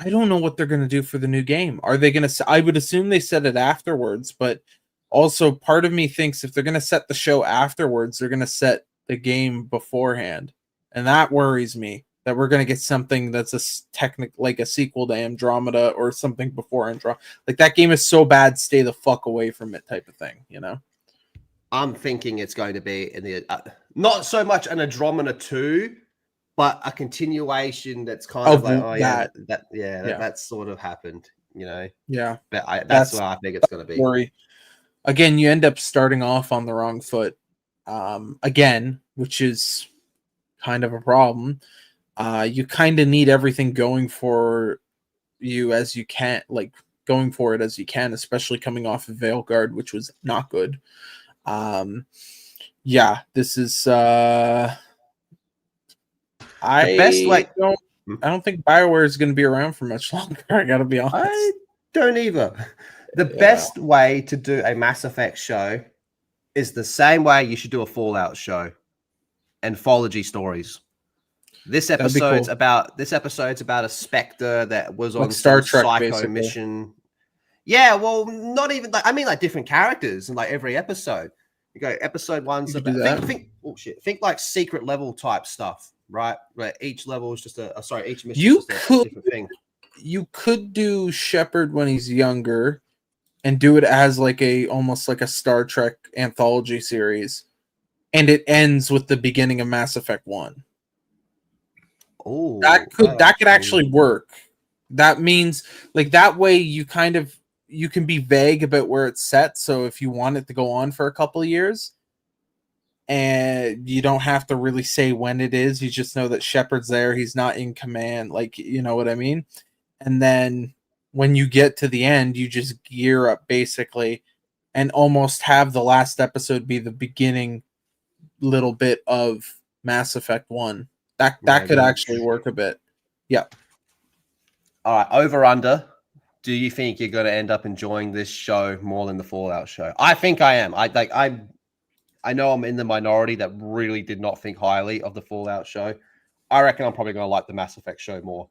Speaker 6: know what they're going to do for the new game. Are they going to, I would assume they set it afterwards, but also part of me thinks if they're going to set the show afterwards, they're going to set the game beforehand. And that worries me, that we're going to get something that's like a sequel to Andromeda or something before Andromeda. Like, that game is so bad, stay the fuck away from it type of thing, you know?
Speaker 5: I'm thinking it's going to be in the not so much an Andromeda 2, but a continuation that's kind of like, that sort of happened, you know?
Speaker 6: Yeah.
Speaker 5: But that's what I think it's going to be.
Speaker 6: Worry. Again, you end up starting off on the wrong foot again, which is kind of a problem. You kind of need everything going for you as you can, like going for it as you can, especially coming off of Veilguard, which was not good. Yeah, this is I don't think BioWare is going to be around for much longer. I got to be honest.
Speaker 5: I don't either. The best way to do a Mass Effect show is the same way you should do a Fallout show. Anthology stories. This episode's about a Spectre that was on
Speaker 6: Star Trek
Speaker 5: psycho
Speaker 6: basically.
Speaker 5: mission. Yeah, well, not even like, I mean, like different characters in like every episode. You go, episode one's about think like secret level type stuff, right? Where each level is just each mission is just a different thing.
Speaker 6: You could do Shepard when he's younger and do it as like almost like a Star Trek anthology series, and it ends with the beginning of Mass Effect 1.
Speaker 5: Oh,
Speaker 6: that could actually work. That means, like, that way you can be vague about where it's set. So if you want it to go on for a couple of years, and you don't have to really say when it is, you just know that Shepard's there. He's not in command. Like, you know what I mean? And then when you get to the end, you just gear up basically and almost have the last episode be the beginning little bit of Mass Effect 1. That could actually work a bit. Yeah.
Speaker 5: All right, over under. Do you think you're going to end up enjoying this show more than the Fallout show? I think I am. I know I'm in the minority that really did not think highly of the Fallout show. I reckon I'm probably going to like the Mass Effect show more.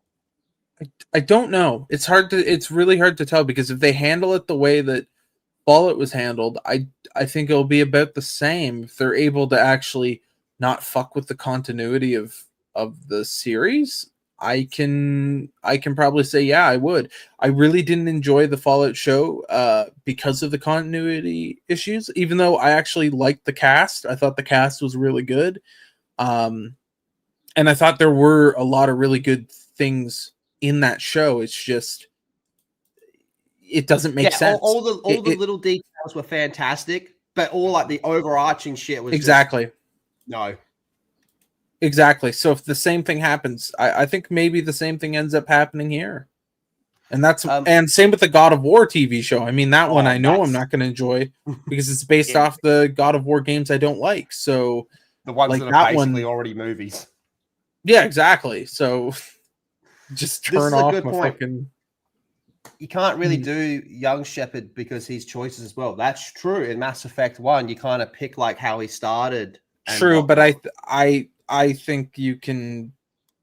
Speaker 6: I don't know. It's really hard to tell because if they handle it the way that Fallout was handled, I think it'll be about the same if they're able to actually not fuck with the continuity of the series. I can probably say yeah, I would. I really didn't enjoy the Fallout show because of the continuity issues, even though I actually liked the cast. I thought the cast was really good. And I thought there were a lot of really good things in that show. It's just it doesn't make sense.
Speaker 5: All the little details were fantastic, but all like the overarching shit was
Speaker 6: exactly
Speaker 5: just, no.
Speaker 6: Exactly. So if the same thing happens, I think maybe the same thing ends up happening here. And that's and same with the God of War TV show. I mean, that one I know I'm not going to enjoy because it's based off the God of War games I don't like. So
Speaker 5: the ones
Speaker 6: like
Speaker 5: that are basically already movies.
Speaker 6: Yeah, exactly. So just turn off my fucking.
Speaker 5: You can't really do young Shepard because his choices as well. That's true. In Mass Effect 1, you kind of pick like how he started.
Speaker 6: True, but I think you can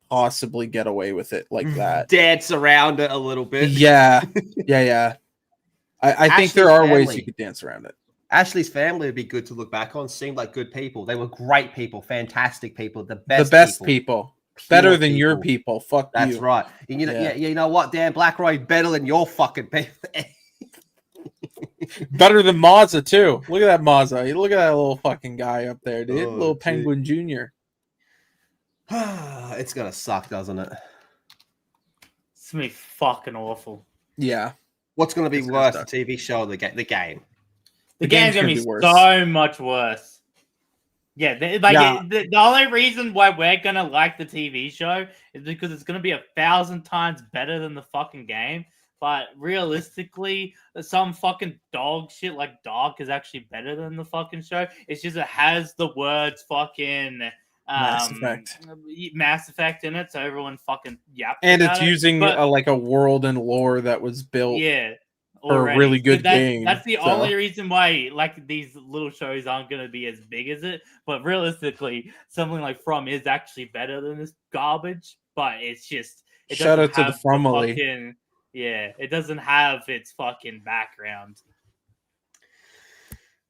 Speaker 6: possibly get away with it like that.
Speaker 5: Dance around it a little bit.
Speaker 6: Yeah. I think there are ways you could dance around it.
Speaker 5: Ashley's family would be good to look back on. Seemed like good people. They were great people, fantastic people, the best people.
Speaker 6: Better than your people. Fuck you.
Speaker 5: That's right. And you know what, Dan Blackroyd, better than your fucking people.
Speaker 6: Better than Mazza too. Look at that Mazza. Look at that little fucking guy up there, dude. Little Penguin Jr.
Speaker 5: It's gonna suck, doesn't it?
Speaker 1: It's gonna be fucking awful.
Speaker 6: Yeah.
Speaker 5: What's gonna be worse, the TV show or the game?
Speaker 1: The game's gonna be so much worse. Yeah, the only reason why we're gonna like the TV show is because it's gonna be 1,000 times better than the fucking game. But realistically, some fucking dog shit like Dark is actually better than the fucking show. It's just it has the words fucking Mass Effect in it, so everyone fucking yaps.
Speaker 6: And it's using like a world and lore that was built.
Speaker 1: Yeah.
Speaker 6: For a really good game.
Speaker 1: That's the only reason why like these little shows aren't going to be as big as it. But realistically, something like From is actually better than this garbage. But it's just
Speaker 6: shout out to the Fromily.
Speaker 1: It doesn't have its fucking background.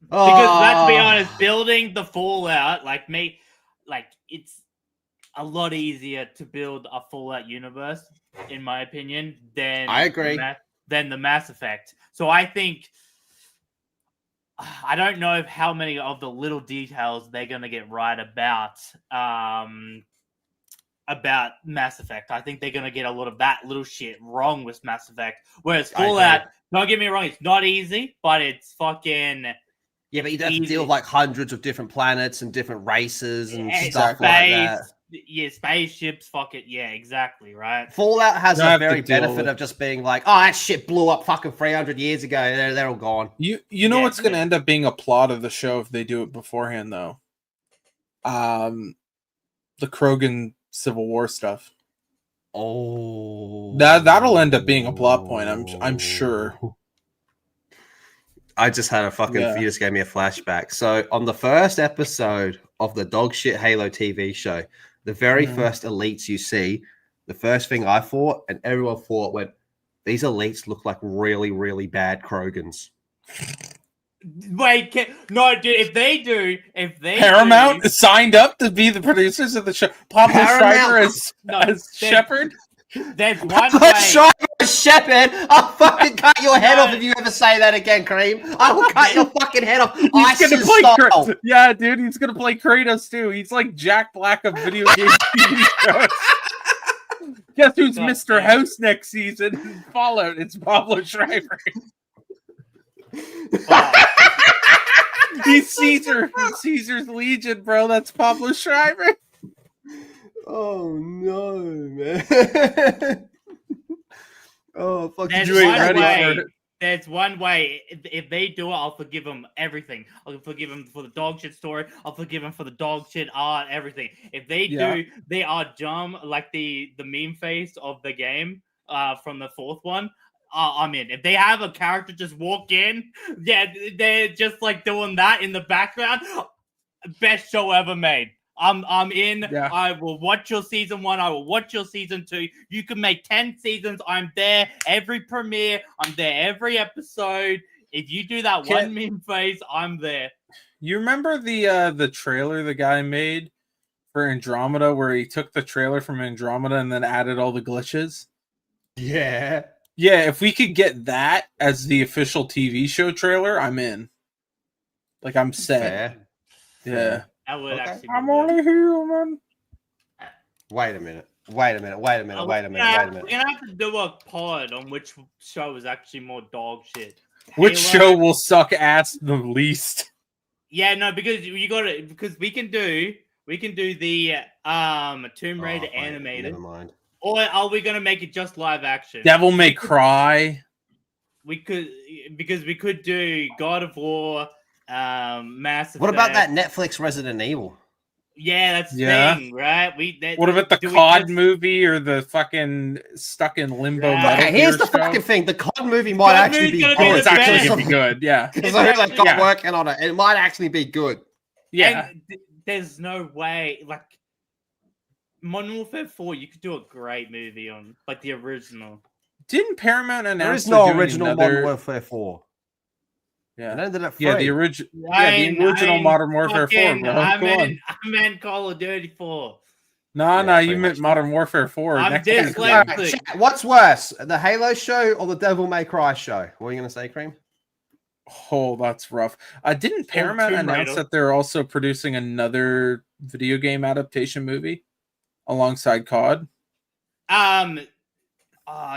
Speaker 1: Because let's be honest, building the Fallout it's a lot easier to build a Fallout universe, in my opinion, than
Speaker 5: I agree.
Speaker 1: Than the Mass Effect. So I think I don't know how many of the little details they're gonna get right about Mass Effect. I think they're gonna get a lot of that little shit wrong with Mass Effect. Whereas Fallout, don't get me wrong, it's not easy, but it's fucking
Speaker 5: but you have to deal with like hundreds of different planets and different races and stuff like that.
Speaker 1: Yeah, spaceships, fuck it. Yeah, exactly, right?
Speaker 5: Fallout has a very benefit of just being like, oh, that shit blew up fucking 300 years ago. They're all gone.
Speaker 6: You know what's going to end up being a plot of the show if they do it beforehand, though? The Krogan Civil War stuff.
Speaker 5: Oh.
Speaker 6: That'll end up being a plot point, I'm sure.
Speaker 5: I just had you just gave me a flashback. So on the first episode of the dog shit Halo TV show, the very first elites you see, the first thing I thought, and everyone thought, these elites look like really, really bad Krogans.
Speaker 1: Wait, no, dude, if they
Speaker 6: Paramount signed up to be the producers of the show. Pablo Schreiber as Shepard.
Speaker 1: There's one way.
Speaker 5: Shepard, I'll fucking cut your head off if you ever say that again, Cream. I will cut your fucking head off.
Speaker 6: He's gonna play yeah, dude, he's gonna play Kratos too. He's like Jack Black of video game TV shows. Guess who's Mr. House next season in Fallout? It's Pablo Schreiber. He's Caesar. He's Caesar's Legion, bro. That's Pablo Schreiber.
Speaker 5: Oh no, man. Oh, fuck.
Speaker 1: There's one way. If they do it, I'll forgive them everything. I'll forgive them for the dog shit story. I'll forgive them for the dog shit art, everything. If they do, they are dumb, like the meme face of the game from the fourth one. I'm in. If they have a character just walk in, they're just like doing that in the background. best show ever made. I'm in.
Speaker 6: Yeah.
Speaker 1: I will watch your season 1. I will watch your season 2. You can make 10 seasons. I'm there every premiere. I'm there every episode. If you do that one meme face, I'm there.
Speaker 6: You remember the trailer the guy made for Andromeda, where he took the trailer from Andromeda and then added all the glitches?
Speaker 5: Yeah.
Speaker 6: Yeah, if we could get that as the official TV show trailer, I'm in. Like, I'm set.
Speaker 5: Fair.
Speaker 6: Yeah.
Speaker 1: That would
Speaker 5: Okay.
Speaker 1: actually be
Speaker 6: I'm
Speaker 1: good.
Speaker 6: only human.
Speaker 5: Wait a minute. Wait a minute. Wait a minute. Wait a minute. Wait a minute.
Speaker 1: We're gonna have to do a pod on which show is actually more dog shit.
Speaker 6: Which
Speaker 1: Halo-
Speaker 6: show will suck ass the least?
Speaker 1: Yeah, no, because you got it. Because we can do the Tomb Raider
Speaker 5: Oh, wait,
Speaker 1: animated,
Speaker 5: Never mind.
Speaker 1: or are we gonna make it just live action?
Speaker 6: Devil May Cry.
Speaker 1: We could because we could do God of War, Mass Effect.
Speaker 5: What about that Netflix Resident Evil?
Speaker 1: Yeah, that's the
Speaker 6: Yeah.
Speaker 1: thing, right?
Speaker 6: What about the
Speaker 1: do we
Speaker 6: COD
Speaker 1: just-
Speaker 6: movie or the fucking stuck in limbo
Speaker 1: Right.
Speaker 6: Metal
Speaker 5: Okay, here's
Speaker 6: Gear
Speaker 5: the fucking
Speaker 6: show?
Speaker 5: thing. The COD movie might
Speaker 1: COD
Speaker 5: actually
Speaker 1: movie's
Speaker 5: be
Speaker 1: gonna
Speaker 5: good.
Speaker 1: be
Speaker 6: Oh,
Speaker 1: the
Speaker 6: it's actually
Speaker 1: best.
Speaker 6: gonna be good. Yeah.
Speaker 5: Because I heard they got
Speaker 6: Yeah.
Speaker 5: working on it. It might actually be good.
Speaker 6: Yeah.
Speaker 1: And there's no way, like Modern Warfare 4, you could do a great movie on, like the original.
Speaker 6: Didn't Paramount announce
Speaker 5: There is
Speaker 6: they're
Speaker 5: no
Speaker 6: doing
Speaker 5: original
Speaker 6: another...
Speaker 5: Modern Warfare 4. It
Speaker 6: Yeah.
Speaker 5: ended at 3.
Speaker 6: Yeah, the original. Yeah, the original Modern Warfare 4, bro.
Speaker 1: I
Speaker 6: Come on.
Speaker 1: meant Call of Duty 4.
Speaker 6: No,
Speaker 5: Yeah,
Speaker 6: you
Speaker 5: pretty
Speaker 6: meant
Speaker 5: much.
Speaker 6: Modern Warfare 4.
Speaker 1: I'm
Speaker 6: Next
Speaker 1: just
Speaker 6: year.
Speaker 1: like-
Speaker 5: All right, chat, what's worse, the Halo show or the Devil May Cry show? What are you going to say, Cream?
Speaker 6: Oh, that's rough. Didn't Paramount
Speaker 1: Tomb
Speaker 6: announce
Speaker 1: Raider.
Speaker 6: that they're also producing another video game adaptation movie alongside COD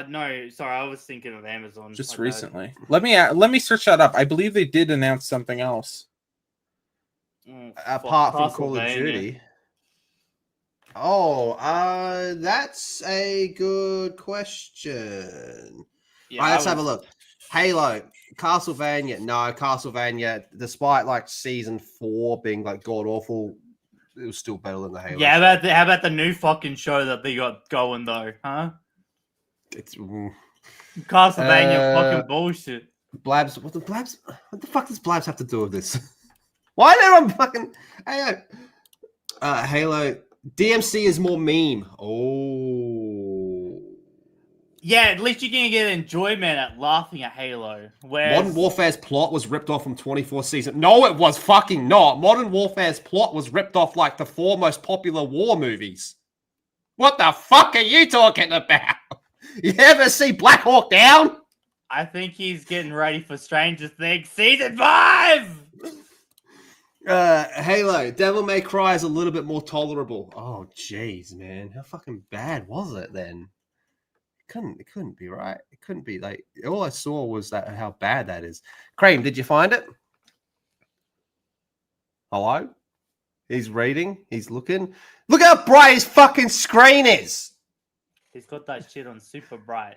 Speaker 1: No, sorry, I was thinking of Amazon.
Speaker 6: just
Speaker 1: My bad.
Speaker 6: recently? Let me search that up. I believe they did announce something else.
Speaker 5: Apart from Call of
Speaker 1: Castlevania.
Speaker 5: Duty. Oh, that's a good question.
Speaker 1: Yeah,
Speaker 5: All right, let's
Speaker 1: I
Speaker 5: have a
Speaker 1: was-
Speaker 5: look. Halo, Castlevania. No, Castlevania, despite like season 4 being like god awful, it was still better than the Halo.
Speaker 1: Yeah, how about the new fucking show that they got going though, huh?
Speaker 5: It's
Speaker 1: Castlevania
Speaker 5: Uh,
Speaker 1: fucking bullshit.
Speaker 5: Blabs. What the fuck does Blabs have to do with this? Why are on fucking Halo? DMC is more meme. Oh.
Speaker 1: Yeah, at least you can get enjoyment at laughing at Halo. Whereas
Speaker 5: Modern Warfare's plot was ripped off from 24 season. No, it was fucking not. Modern Warfare's plot was ripped off like the 4 most popular war movies. What the fuck are you talking about? You ever see Black Hawk Down?
Speaker 1: I think he's getting ready for Stranger Things season 5.
Speaker 5: Halo, Devil May Cry is a little bit more tolerable. Oh, jeez, man. How fucking bad was it then? It couldn't be right. It couldn't be like all I saw was that how bad that is. Cream, did you find it? Hello? He's reading, he's looking. Look how bright his fucking screen is.
Speaker 1: He's got that shit on super bright.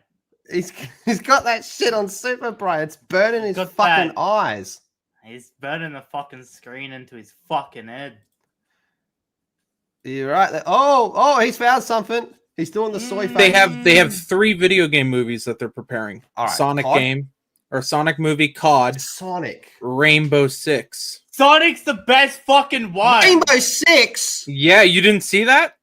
Speaker 5: He's got that shit on super bright. It's burning his
Speaker 1: Got
Speaker 5: fucking
Speaker 1: that.
Speaker 5: eyes.
Speaker 1: He's burning the fucking screen into his fucking head.
Speaker 5: You're right there. Oh, he's found something. He's doing the soy face.
Speaker 6: They have 3 video game movies that they're preparing.
Speaker 5: All right,
Speaker 6: Sonic
Speaker 5: COD?
Speaker 6: game or Sonic movie, COD,
Speaker 5: Sonic.
Speaker 6: Rainbow Six.
Speaker 1: Sonic's the best fucking one.
Speaker 5: Rainbow Six.
Speaker 6: Yeah, you didn't see that?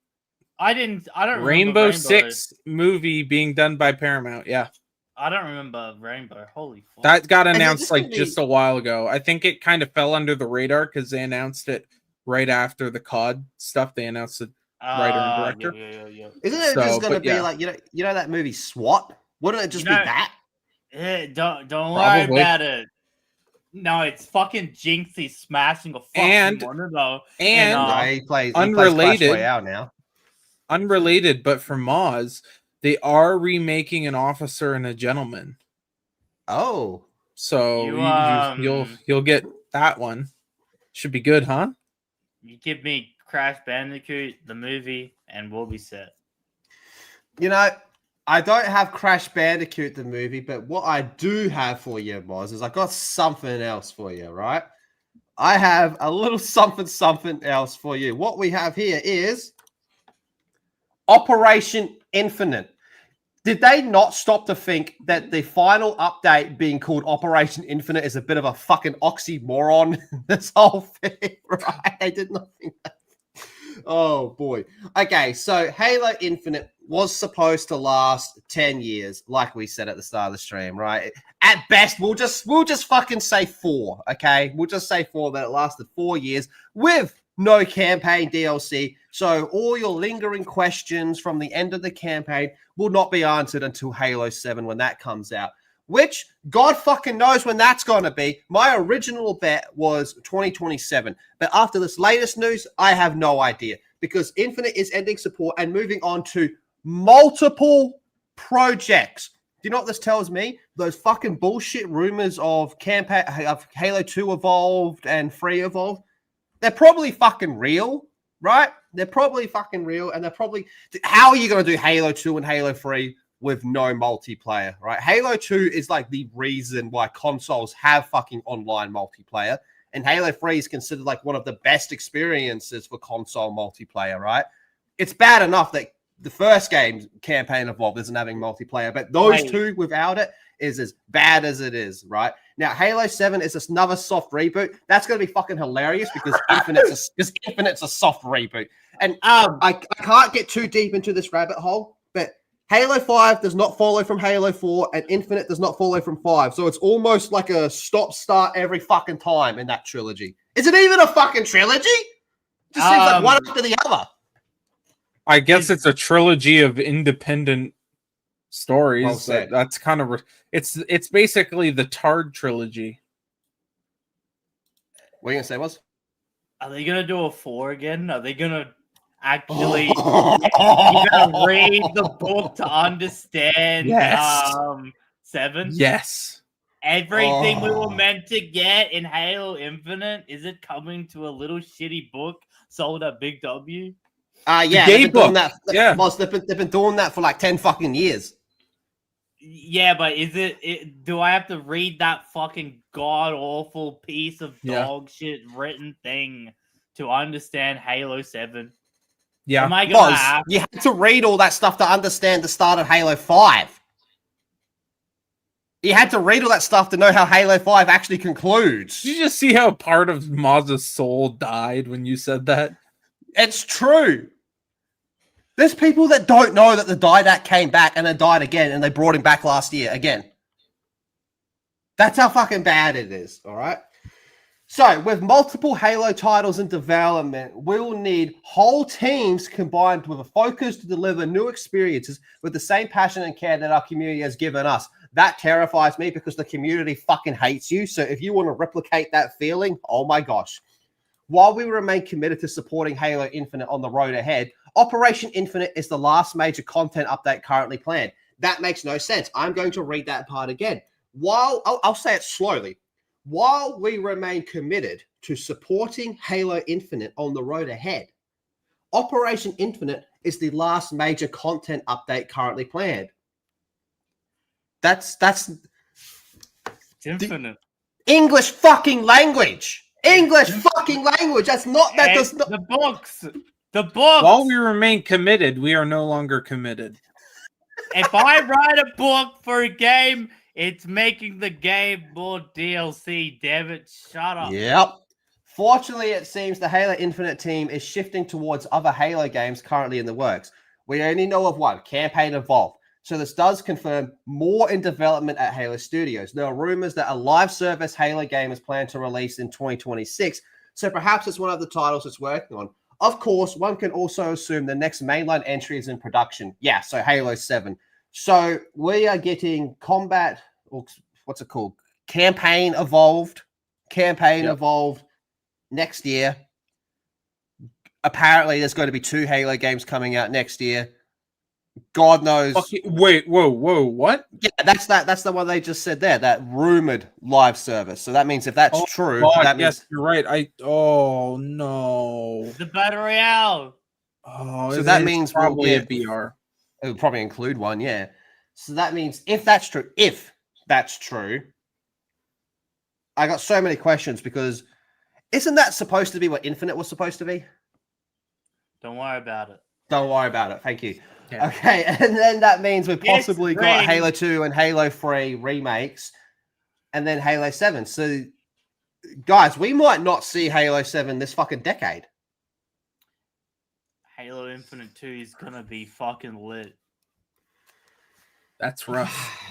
Speaker 1: I don't remember
Speaker 6: Rainbow Six movie being done by Paramount. Yeah.
Speaker 1: I don't remember Rainbow. Holy fuck.
Speaker 6: That got
Speaker 5: it
Speaker 6: announced
Speaker 5: just
Speaker 6: like
Speaker 5: gonna be-
Speaker 6: just a while ago. I think it kind of fell under the radar because they announced it right after the COD stuff. They announced it. writer and director.
Speaker 1: Yeah.
Speaker 5: Isn't it
Speaker 6: So,
Speaker 5: just going to
Speaker 6: but
Speaker 5: be
Speaker 6: yeah.
Speaker 5: like you know that movie SWAT? Wouldn't it just
Speaker 1: You know-
Speaker 5: be that?
Speaker 1: Don't worry
Speaker 6: Probably.
Speaker 1: about it. No, it's fucking Jinxie smashing a fucking
Speaker 6: And-
Speaker 1: monitor though.
Speaker 6: And
Speaker 5: No, he plays
Speaker 6: unrelated.
Speaker 5: Clash Royale now.
Speaker 6: unrelated, but for Moz, they are remaking An Officer and a Gentleman.
Speaker 5: Oh,
Speaker 6: So
Speaker 1: You,
Speaker 6: you'll get that one. Should be good, huh?
Speaker 1: you give me Crash Bandicoot the movie, and we'll be set.
Speaker 5: you know, I don't have Crash Bandicoot the movie, but what I do have for you, Moz, is I got something else for you, right? I have a little something else for you. What we have here is Operation Infinite. Did they not stop to think that the final update being called Operation Infinite is a bit of a fucking oxymoron? This whole thing, right? They did not think that. Oh boy. Okay, so Halo Infinite was supposed to last 10 years, like we said at the start of the stream, right? At best, we'll just fucking say 4, okay? We'll just say 4 that it lasted 4 years with no campaign DLC. So all your lingering questions from the end of the campaign will not be answered until Halo 7 when that comes out. Which, God fucking knows when that's going to be. My original bet was 2027. But after this latest news, I have no idea. Because Infinite is ending support and moving on to multiple projects. Do you know what this tells me? Those fucking bullshit rumors of Halo 2 Evolved and 3 Evolved, they're probably fucking real, right? They're probably fucking real. And they're probably... How are you going to do Halo 2 and Halo 3 with no multiplayer, right? Halo 2 is like the reason why consoles have fucking online multiplayer, and Halo 3 is considered like one of the best experiences for console multiplayer, right? It's bad enough that the first game, Campaign Evolved, isn't having multiplayer, but those two without it is as bad as it is, right? Now, Halo 7 is another soft reboot. That's going to be fucking hilarious because Infinite's a soft reboot. And I can't get too deep into this rabbit hole, but Halo 5 does not follow from Halo 4, and Infinite does not follow from 5. So it's almost like a stop-start every fucking time in that trilogy. Is it even a fucking trilogy? It just seems like one after the other.
Speaker 6: I guess it's a trilogy of independent stories.
Speaker 5: Well said.
Speaker 6: That's kind of... It's basically the Tard trilogy.
Speaker 5: What are you going to say, was?
Speaker 1: Are they going to do a 4 again? Are they going to actually you gotta read the book to understand 7?
Speaker 6: Yes.
Speaker 1: Everything we were meant to get in Halo Infinite, is it coming to a little shitty book sold at Big W?
Speaker 5: Yeah, they've been doing that. Yeah. They've been doing that for like 10 fucking years.
Speaker 1: Yeah, but is it do I have to read that fucking god awful piece of dog shit written thing to understand Halo 7?
Speaker 6: Yeah,
Speaker 1: am I gonna
Speaker 5: you had to read all that stuff to understand the start of Halo 5. You had to read all that stuff to know how Halo 5 actually concludes.
Speaker 6: Did you just see how part of Maz's soul died when you said that?
Speaker 5: It's true. There's people that don't know that the Didac came back and then died again, and they brought him back last year again. That's how fucking bad it is, all right? So, with multiple Halo titles in development, we'll need whole teams combined with a focus to deliver new experiences with the same passion and care that our community has given us. That terrifies me because the community fucking hates you. So, if you want to replicate that feeling, oh my gosh. While we remain committed to supporting Halo Infinite on the road ahead, Operation Infinite is the last major content update currently planned. That makes no sense. I'm going to read that part again. I'll say it slowly. While we remain committed to supporting Halo Infinite on the road ahead, Operation Infinite is the last major content update currently planned. That's
Speaker 1: Infinite.
Speaker 5: English fucking language. English fucking language. That's not that does not
Speaker 1: the books. The books.
Speaker 6: While we remain committed, we are no longer committed.
Speaker 1: If I write a book for a game, it's making the game more DLC. Damn it! Shut up.
Speaker 5: Yep. Fortunately, it seems the Halo Infinite team is shifting towards other Halo games currently in the works. We only know of one, Campaign Evolved. So this does confirm more in development at Halo Studios. There are rumors that a live service Halo game is planned to release in 2026. So perhaps it's one of the titles it's working on. Of course, one can also assume the next mainline entry is in production. Yeah, so Halo 7. So we are getting combat, or what's it called? Campaign Evolved. Evolved next year. Apparently, there's going to be 2 Halo games coming out next year. God knows.
Speaker 6: Okay, wait, whoa, what?
Speaker 5: Yeah, that's the one they just said there, that rumored live service. So that means if that's true,
Speaker 6: God,
Speaker 5: that means...
Speaker 6: yes, you're right. Oh, no.
Speaker 1: The Battle Royale.
Speaker 6: Oh,
Speaker 5: so that means
Speaker 6: probably a BR.
Speaker 5: It would probably include one, yeah. So that means if that's true, I got so many questions because isn't that supposed to be what Infinite was supposed to be?
Speaker 1: Don't worry about it.
Speaker 5: Don't worry about it. Thank you.
Speaker 6: Yeah.
Speaker 5: Okay, and then that means we've
Speaker 1: It's
Speaker 5: possibly got
Speaker 1: great.
Speaker 5: Halo 2 and Halo 3 remakes, and then Halo 7. So, guys, we might not see Halo 7 this fucking decade.
Speaker 1: Halo Infinite 2 is gonna be fucking lit.
Speaker 6: That's rough.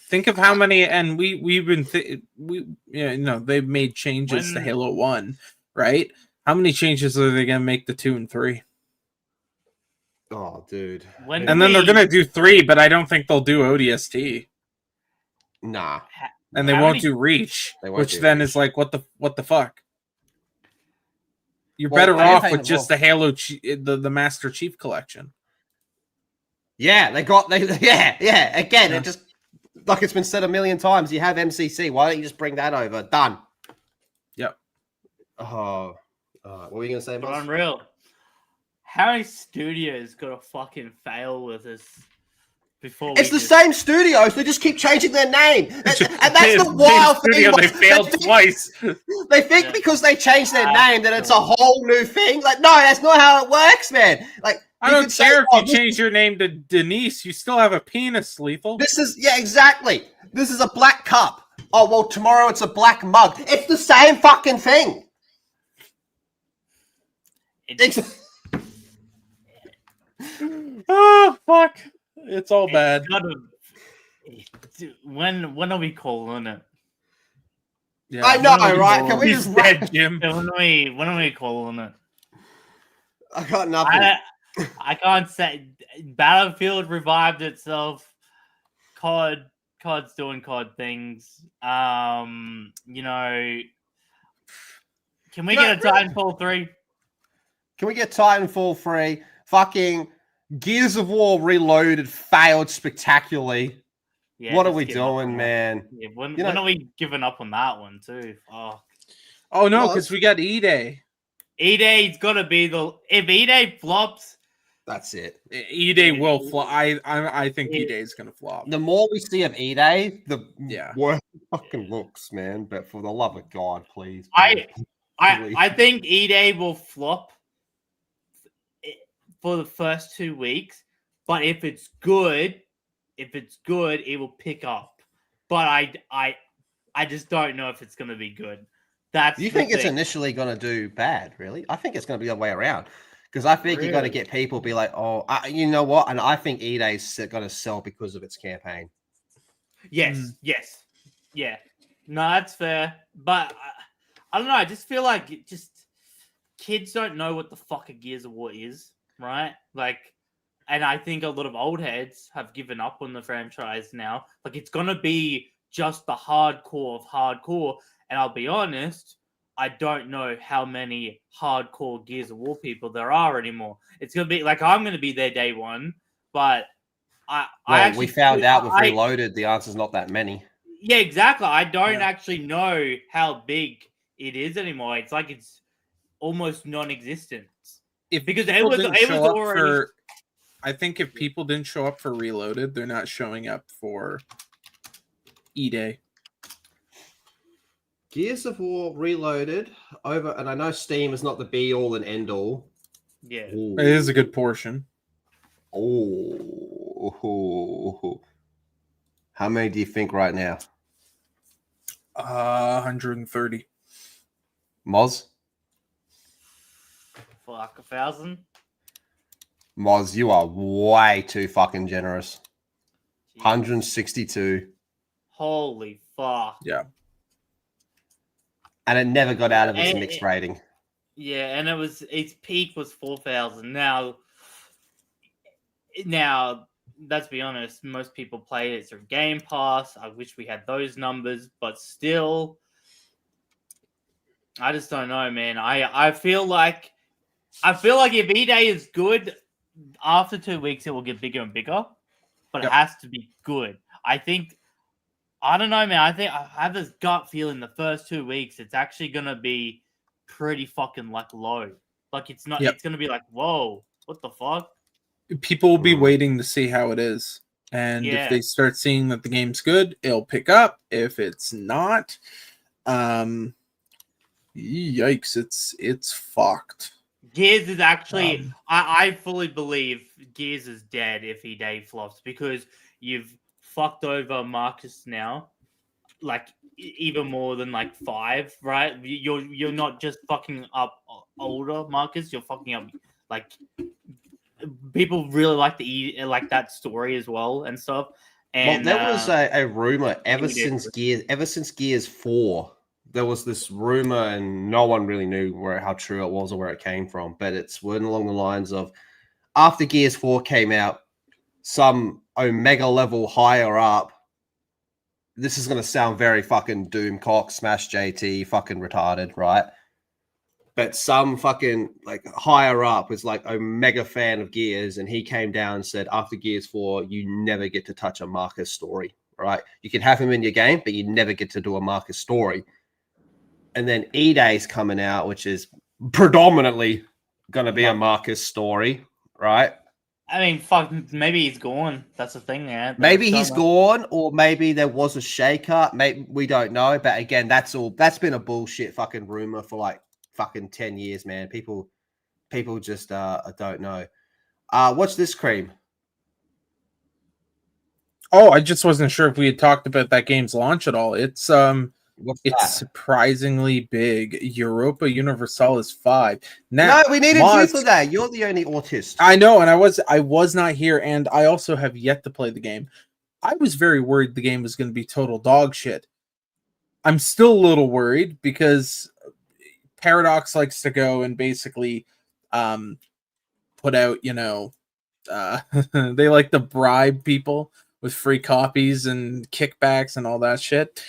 Speaker 6: Think of how many, and we've been they've made changes to
Speaker 1: When-
Speaker 6: Halo 1, right? How many changes are they gonna make to 2 and 3?
Speaker 5: Oh, dude.
Speaker 1: When
Speaker 6: And then they're gonna do 3, but I don't think they'll do ODST,
Speaker 5: Nah.
Speaker 6: and they
Speaker 1: How
Speaker 6: won't
Speaker 1: many-
Speaker 6: do Reach,
Speaker 5: They won't
Speaker 6: which
Speaker 5: do
Speaker 6: then
Speaker 5: Reach.
Speaker 6: is like, what the fuck? You're
Speaker 5: Well,
Speaker 6: better
Speaker 5: I
Speaker 6: off
Speaker 5: think-
Speaker 6: with just the Halo, the Master Chief Collection.
Speaker 5: Yeah, yeah. Again,
Speaker 6: Yeah.
Speaker 5: it just like it's been said a million times. You have MCC. Why don't you just bring that over? Done.
Speaker 6: Yep.
Speaker 5: Oh, what were you gonna say,
Speaker 1: But
Speaker 5: boss?
Speaker 1: unreal. How many studios gotta fucking fail with this before
Speaker 5: It's
Speaker 1: we
Speaker 5: the same studios. They just keep changing their name, and that's the
Speaker 6: Same
Speaker 5: wild thing.
Speaker 6: studio, they failed twice.
Speaker 5: They think
Speaker 1: Yeah.
Speaker 5: because they changed their name that it's a whole new thing. Like, no, that's not how it works, man. Like,
Speaker 6: I
Speaker 5: you
Speaker 6: don't
Speaker 5: could say,
Speaker 6: care if
Speaker 5: "Oh,
Speaker 6: you change your name to Denise. You still have a penis, Lethal.
Speaker 5: This is exactly. This is a black cup. Oh well, tomorrow it's a black mug. It's the same fucking thing.
Speaker 1: It's
Speaker 6: Oh fuck! It's all bad.
Speaker 1: gotta, when are we calling it?
Speaker 6: Yeah.
Speaker 5: I know,
Speaker 1: When are
Speaker 5: right? Can we
Speaker 6: He's
Speaker 5: just?
Speaker 6: dead, Jim.
Speaker 1: When are we calling it?
Speaker 5: I got nothing.
Speaker 1: I can't say. Battlefield revived itself. COD's doing COD things. You know, can we get a Titanfall 3?
Speaker 5: Can we get Titanfall 3? Fucking Gears of War Reloaded failed spectacularly.
Speaker 1: Yeah,
Speaker 5: What are
Speaker 1: just
Speaker 5: we
Speaker 1: give up on
Speaker 5: doing,
Speaker 1: that.
Speaker 5: man?
Speaker 1: Yeah, when
Speaker 5: You know-
Speaker 1: are we giving up on that one too? Oh,
Speaker 6: Oh no,
Speaker 5: Well,
Speaker 6: because we got E-Day.
Speaker 1: E-Day's gotta be if E-Day flops.
Speaker 5: That's it.
Speaker 6: E-Day will flop. I think E-Day is gonna flop.
Speaker 5: The more we see of E-Day, the
Speaker 6: Yeah.
Speaker 5: worse it fucking looks, man. But for the love of God, please.
Speaker 1: I
Speaker 5: please.
Speaker 1: think E-Day will flop for the first 2 weeks, but if it's good, it will pick up. But I just don't know if it's gonna be good. That's
Speaker 5: You
Speaker 1: the
Speaker 5: think it's
Speaker 1: thing.
Speaker 5: initially going to do bad, really? I think it's going to be the other way around. Because I think you're going to
Speaker 1: Really?
Speaker 5: get people be like, oh, you know what? And I think E-Day's going to sell because of its campaign.
Speaker 1: Yes, yeah. No, that's fair. But I don't know. I just feel like kids don't know what the fuck a Gears of War is, right? Like, and I think a lot of old heads have given up on the franchise now. Like, it's gonna be just the hardcore of hardcore. And I'll be honest, I don't know how many hardcore Gears of War people there are anymore. It's gonna be like I'm gonna be there day one, but I
Speaker 5: Well,
Speaker 1: actually
Speaker 5: we found out with
Speaker 1: I-
Speaker 5: Reloaded, the answer's not that many.
Speaker 1: Yeah, exactly. I don't actually know how big it is anymore. It's like it's almost non-existent.
Speaker 6: If
Speaker 1: Because
Speaker 6: people
Speaker 1: it was
Speaker 6: didn't show up
Speaker 1: already-
Speaker 6: for, I think if people didn't show up for Reloaded, they're not showing up for E-Day.
Speaker 5: Gears of War Reloaded over, and I know Steam is not the be all and end all.
Speaker 1: Yeah.
Speaker 5: Ooh.
Speaker 6: It is a good portion.
Speaker 5: Oh. How many do you think right now?
Speaker 6: 130.
Speaker 5: Moz?
Speaker 1: Fuck, 1,000?
Speaker 5: Moz, you are way too fucking generous.
Speaker 1: Jeez.
Speaker 5: 162.
Speaker 1: Holy fuck.
Speaker 6: Yeah.
Speaker 5: And it never got out of its
Speaker 1: And
Speaker 5: mixed rating.
Speaker 1: Yeah, and its peak was 4,000. Now, let's be honest, most people play it through Game Pass. I wish we had those numbers, but still, I just don't know, man. I feel like if E-Day is good, after 2 weeks it will get bigger and bigger, but
Speaker 6: Yep.
Speaker 1: it has to be good. I don't know, man. I think I have this gut feeling the first 2 weeks it's actually gonna be pretty fucking like low. Like it's not.
Speaker 6: Yep.
Speaker 1: It's gonna be like, whoa, what the fuck?
Speaker 6: People will be waiting to see how it is. And
Speaker 1: Yeah.
Speaker 6: if they start seeing that the game's good, it'll pick up. If it's not, yikes, it's fucked.
Speaker 1: Gears is actually, I fully believe Gears is dead if he day flops because you've fucked over Marcus now, like even more than like 5, right? You're not just fucking up older Marcus, you're fucking up like people really like like that story as well and stuff. And
Speaker 5: Well, there was a rumor
Speaker 1: ever since
Speaker 5: Gears 4. There was this rumor, and no one really knew how true it was or where it came from. But it's wording along the lines of after Gears 4 came out, some Omega level higher up. This is going to sound very fucking Doomcock, Smash JT, fucking retarded, right? But some fucking like higher up was like a mega fan of Gears, and he came down and said, after Gears 4, you never get to touch a Marcus story, right? You can have him in your game, but you never get to do a Marcus story. And then E-Day's coming out, which is predominantly going to be a Marcus story, right?
Speaker 1: I mean, fuck, maybe he's gone. That's the thing, man.
Speaker 5: Maybe he's gone, or maybe there was a shake-up. Maybe we don't know. But again, that's been a bullshit fucking rumor for like fucking 10 years, man. People just don't know. What's this, Cream?
Speaker 6: Oh, I just wasn't sure if we had talked about that game's launch at all. It's surprisingly big. Europa Universalis 5. Now,
Speaker 5: no, we needed you for that. You're the only autist.
Speaker 6: I know, and I was not here, and I also have yet to play the game. I was very worried the game was going to be total dog shit. I'm still a little worried because Paradox likes to go and basically put out, they like to bribe people with free copies and kickbacks and all that shit.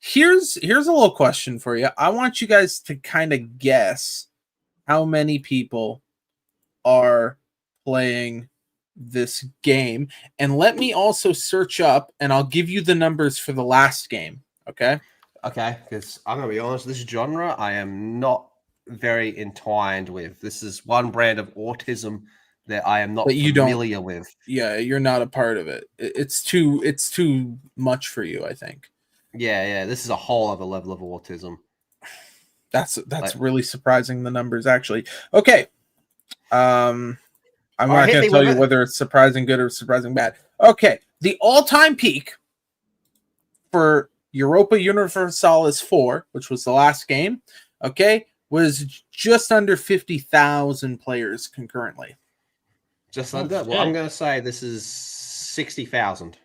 Speaker 6: Here's a little question for you. I want you guys to kind of guess how many people are playing this game, and let me also search up, and I'll give you the numbers for the last game. Okay,
Speaker 5: because I'm gonna be honest, this genre I am not very entwined with. This is one brand of autism that I am not familiar with.
Speaker 6: Yeah, you're not a part of it. It's too much for you, I think.
Speaker 5: Yeah, this is a whole other level of autism.
Speaker 6: That's really surprising, the numbers, actually. Okay. I'm not going to tell you whether it's surprising good or surprising bad. Okay. The all-time peak for Europa Universalis 4, which was the last game, okay, was just under 50,000 players concurrently.
Speaker 5: Just under? Well, I'm going to say this is 60,000.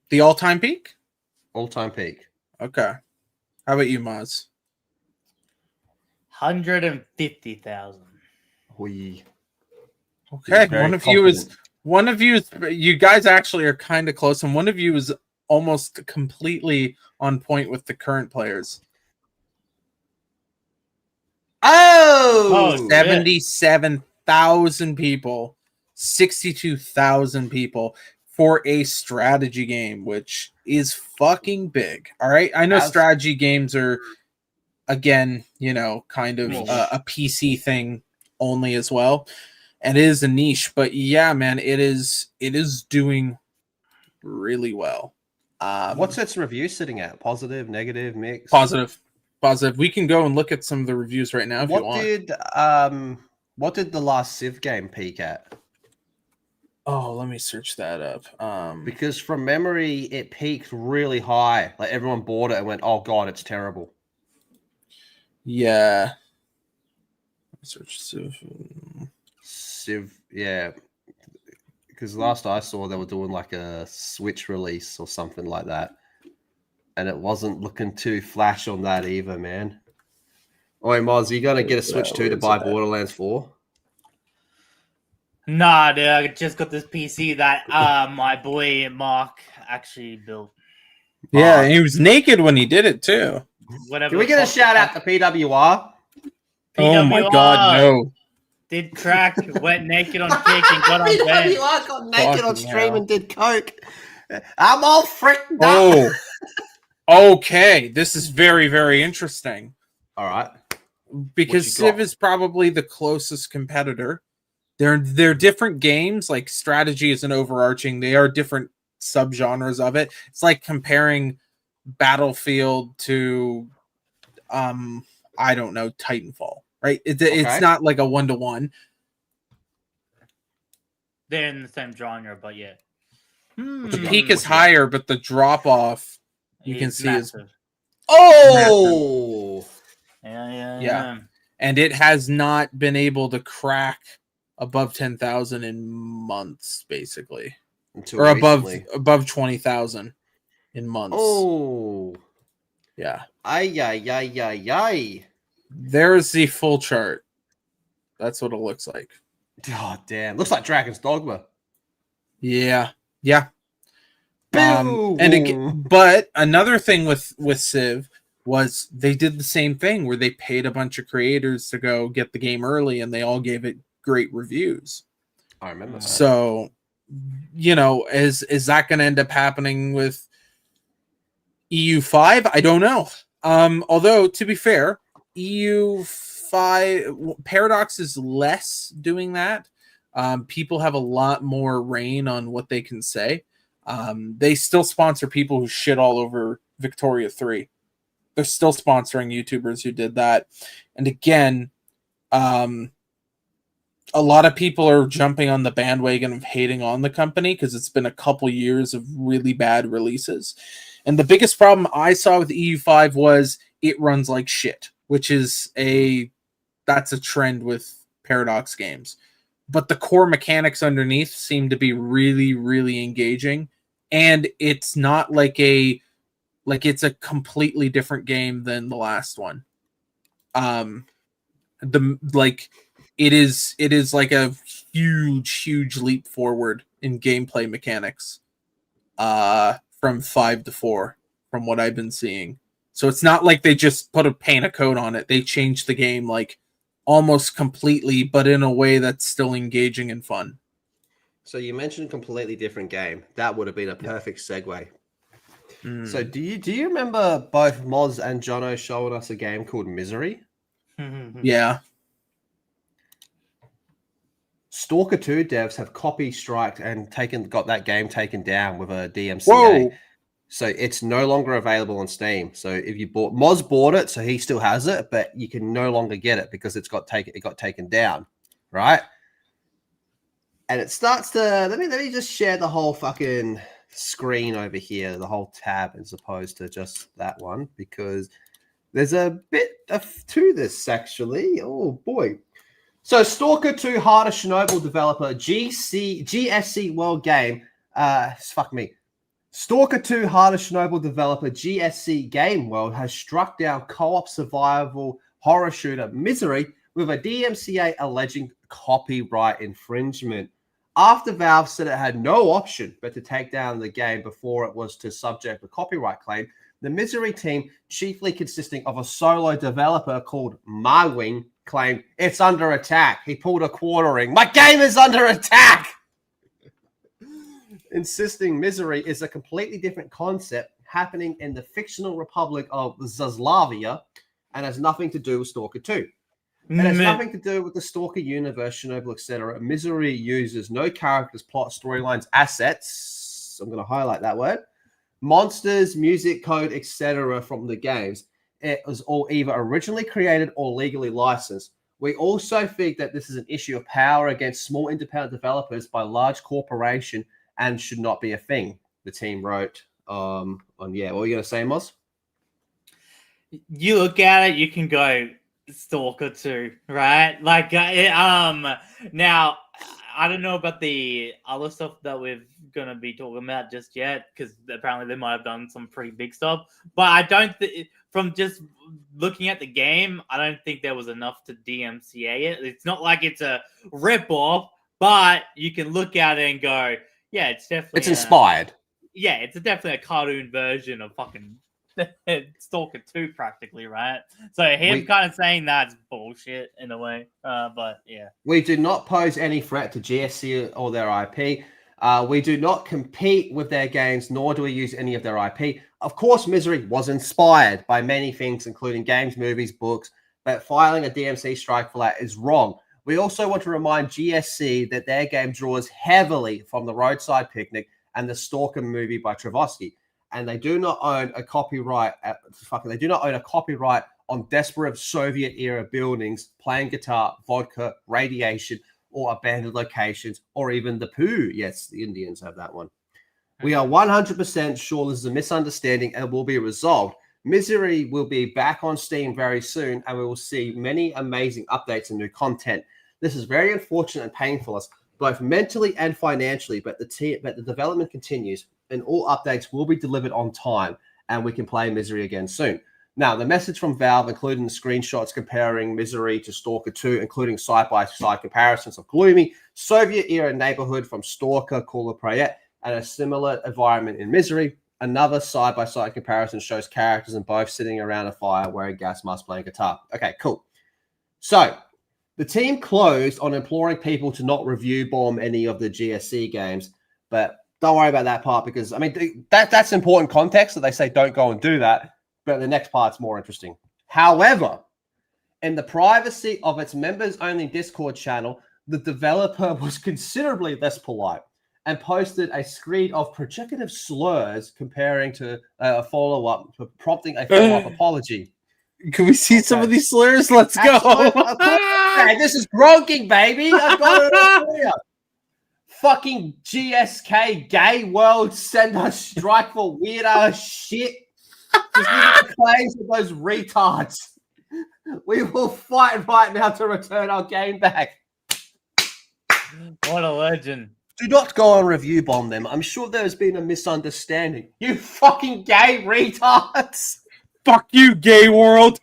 Speaker 6: The all-time peak?
Speaker 5: All-time peak.
Speaker 6: Okay. How about you, Maz?
Speaker 1: 150,000.
Speaker 6: Okay. One of you is you guys actually are kind of close, and one of you is almost completely on point with the current players.
Speaker 5: Oh
Speaker 6: 77,000 people, 62,000 people for a strategy game, which is fucking big. All right. I know strategy games are, again, kind of a PC thing only as well. And it is a niche, but yeah, man, it is doing really well.
Speaker 5: What's its review sitting at? Positive, negative, mixed?
Speaker 6: Positive. We can go and look at some of the reviews right now if you want.
Speaker 5: What did the last Civ game peak at?
Speaker 6: Oh, let me search that up.
Speaker 5: Because from memory, it peaked really high. Like everyone bought it and went, "Oh god, it's terrible."
Speaker 6: Yeah. Search
Speaker 5: Civ, yeah. Because last I saw, they were doing like a Switch release or something like that, and it wasn't looking too flash on that either, man. Oi, Moz, you gonna get a Switch 2 to buy Borderlands 4?
Speaker 1: Nah, dude, I just got this PC that my boy Mark actually built.
Speaker 6: Yeah, he was naked when he did it too.
Speaker 5: Can we get a shout out to PWR?
Speaker 6: Oh my god, no.
Speaker 1: Did crack, went naked on kick, and got on bed.
Speaker 5: PWR got naked on stream and did coke. I'm all freaked out.
Speaker 6: Oh, okay. This is very, very interesting.
Speaker 5: All right.
Speaker 6: Because Civ is probably the closest competitor. They're different games. Like strategy is an overarching. They are different subgenres of it. It's like comparing Battlefield to, I don't know, Titanfall. right? It's
Speaker 5: Okay.
Speaker 6: not like a 1-to-1.
Speaker 1: They're in the same genre, but yeah.
Speaker 6: The
Speaker 5: you got?
Speaker 6: peak is
Speaker 5: What you got?
Speaker 6: higher, but the drop off you can
Speaker 1: It's
Speaker 6: see is
Speaker 1: massive.
Speaker 5: Oh,
Speaker 6: yeah. And it has not been able to crack above 10,000 in months, basically,
Speaker 5: until
Speaker 6: or
Speaker 5: recently.
Speaker 6: above 20,000 in months.
Speaker 5: Oh,
Speaker 6: Yeah,
Speaker 5: ay.
Speaker 6: there's the full chart. That's what it looks like.
Speaker 5: Oh, damn. Looks like Dragon's Dogma.
Speaker 6: Yeah.
Speaker 5: Boom.
Speaker 6: And again, but another thing with Civ was they did the same thing where they paid a bunch of creators to go get the game early, and they all gave it great reviews.
Speaker 5: I remember that.
Speaker 6: So, is that going to end up happening with EU5? I don't know. Although to be fair, EU5 Paradox is less doing that. People have a lot more reign on what they can say. They still sponsor people who shit all over Victoria 3. They're still sponsoring YouTubers who did that. And again, a lot of people are jumping on the bandwagon of hating on the company because it's been a couple years of really bad releases. And the biggest problem I saw with EU5 was it runs like shit, which is that's a trend with Paradox games. But the core mechanics underneath seem to be really, really engaging. And it's not it's a completely different game than the last one. It is like a huge leap forward in gameplay mechanics from 5 to 4 from what I've been seeing. So it's not like they just put a paint of code on it. They changed the game like almost completely, but in a way that's still engaging and fun.
Speaker 5: So you mentioned completely different game. That would have been a perfect segue. So do you remember both Moz and Jono showing us a game called Misery?
Speaker 6: Yeah.
Speaker 5: Stalker 2 devs have copy striked and got that game taken down with a DMCA.
Speaker 6: Whoa.
Speaker 5: So it's no longer available on Steam. So if you Moz bought it, so he still has it, but you can no longer get it because it got taken down, right? And it starts to let me just share the whole fucking screen over here, the whole tab, as opposed to just that one, because there's a bit to this actually. Oh boy. So Stalker 2 Heart of Chernobyl developer GSC World Game. Fuck me. Stalker 2 Heart of Chernobyl developer GSC Game World has struck down co-op survival horror shooter Misery with a DMCA alleging copyright infringement. After Valve said it had no option but to take down the game before it was to subject a copyright claim, the Misery team, chiefly consisting of a solo developer called Marwing, claimed it's under attack. He pulled a quartering. My game is under attack! Insisting Misery is a completely different concept happening in the fictional republic of Zaslavia and has nothing to do with Stalker 2. It has nothing to do with the Stalker universe, Chernobyl, etc. Misery uses no characters, plot, storylines, assets. I'm going to highlight that word. Monsters, music, code, etc. from the games. It was all either originally created or legally licensed. We also think that this is an issue of power against small independent developers by large corporation and should not be a thing. The team wrote what were you going to say, Moz?
Speaker 1: You look at it, you can go Stalker 2, right? Like, now, I don't know about the other stuff that we're going to be talking about just yet, because apparently they might have done some pretty big stuff, but I don't from just looking at the game, I don't think there was enough to DMCA it. It's not like it's a rip-off, but you can look at it and go, yeah, it's definitely...
Speaker 5: It's inspired.
Speaker 1: Yeah, it's definitely a cartoon version of fucking Stalker 2 practically, right? So him kind of saying that's bullshit in a way, but yeah.
Speaker 5: We do not pose any threat to GSC or their IP. We do not compete with their games, nor do we use any of their IP. Of course, Misery was inspired by many things, including games, movies, books, but filing a DMC strike for that is wrong. We also want to remind GSC that their game draws heavily from The Roadside Picnic and the Stalker movie by Travosky, and they do not own a copyright. They do not own a copyright on desperate Soviet-era buildings, playing guitar, vodka, radiation, or abandoned locations, or even the poo. Yes, the Indians have that one. We are 100% sure this is a misunderstanding and will be resolved. Misery will be back on Steam very soon, and we will see many amazing updates and new content. This is very unfortunate and painful us, both mentally and financially, but the development continues, and all updates will be delivered on time, and we can play Misery again soon. Now, the message from Valve, including the screenshots comparing Misery to Stalker 2, including side-by-side comparisons of gloomy Soviet-era neighborhood from Stalker, Call of Prayet, and a similar environment in Misery. Another side-by-side comparison shows characters in both sitting around a fire wearing gas masks playing guitar. Okay, cool. So, the team closed on imploring people to not review bomb any of the GSC games, but don't worry about that part because, I mean, that's important context that they say don't go and do that, but the next part's more interesting. However, in the privacy of its members-only Discord channel, the developer was considerably less polite and posted a screen of provocative slurs comparing to a follow-up, prompting a follow-up apology.
Speaker 6: Can we see some of these slurs? Let's go.
Speaker 5: Hey, this is Gronking, baby. I've got it all for you. Fucking GSK gay world send us strike for weirdo shit. Just look at the claims of those retards. We will fight right now to return our game back.
Speaker 1: What a legend.
Speaker 5: Do not go and review bomb them. I'm sure there's been a misunderstanding. You fucking gay retards.
Speaker 6: Fuck you, gay world.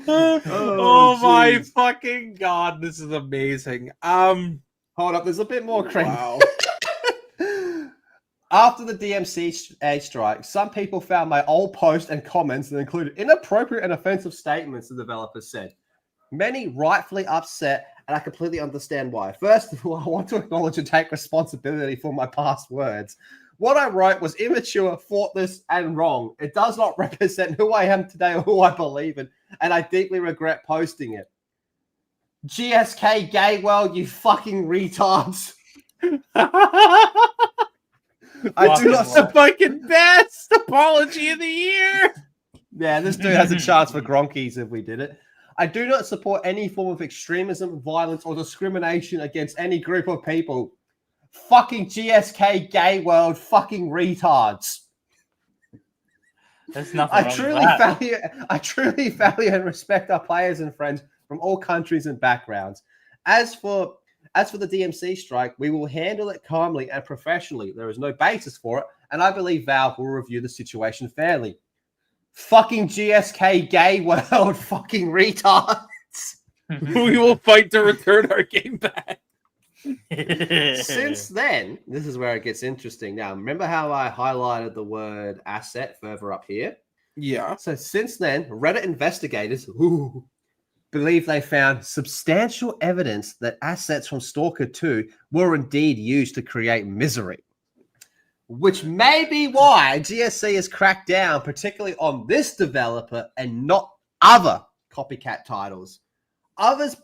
Speaker 5: Oh,
Speaker 6: my fucking god, this is amazing.
Speaker 5: Hold up, there's a bit more crazy.
Speaker 6: Wow.
Speaker 5: After the DMCA strike, some people found my old post and comments that included inappropriate and offensive statements, the developer said. Many rightfully upset, and I completely understand why. First of all, I want to acknowledge and take responsibility for my past words. What I wrote was immature, thoughtless, and wrong. It does not represent who I am today or who I believe in, and I deeply regret posting it. GSK gay world, you fucking retards. I do not
Speaker 6: the fucking best apology of the year.
Speaker 5: Yeah, this dude has a chance for Gronkies if we did it. I do not support any form of extremism, violence, or discrimination against any group of people. Fucking GSK gay world, fucking retards.
Speaker 1: There's nothing
Speaker 5: I
Speaker 1: wrong
Speaker 5: truly value and respect our players and friends from all countries and backgrounds. As for the DMC strike, we will handle it calmly and professionally. There is no basis for it, and I believe Valve will review the situation fairly. Fucking GSK gay world, fucking retards.
Speaker 6: We will fight to return our game back.
Speaker 5: Since then, this is where it gets interesting. Now, remember how I highlighted the word asset further up here?
Speaker 6: Yeah.
Speaker 5: So since then, Reddit investigators believe they found substantial evidence that assets from Stalker 2 were indeed used to create Misery, which may be why GSC has cracked down, particularly on this developer and not other copycat titles. Others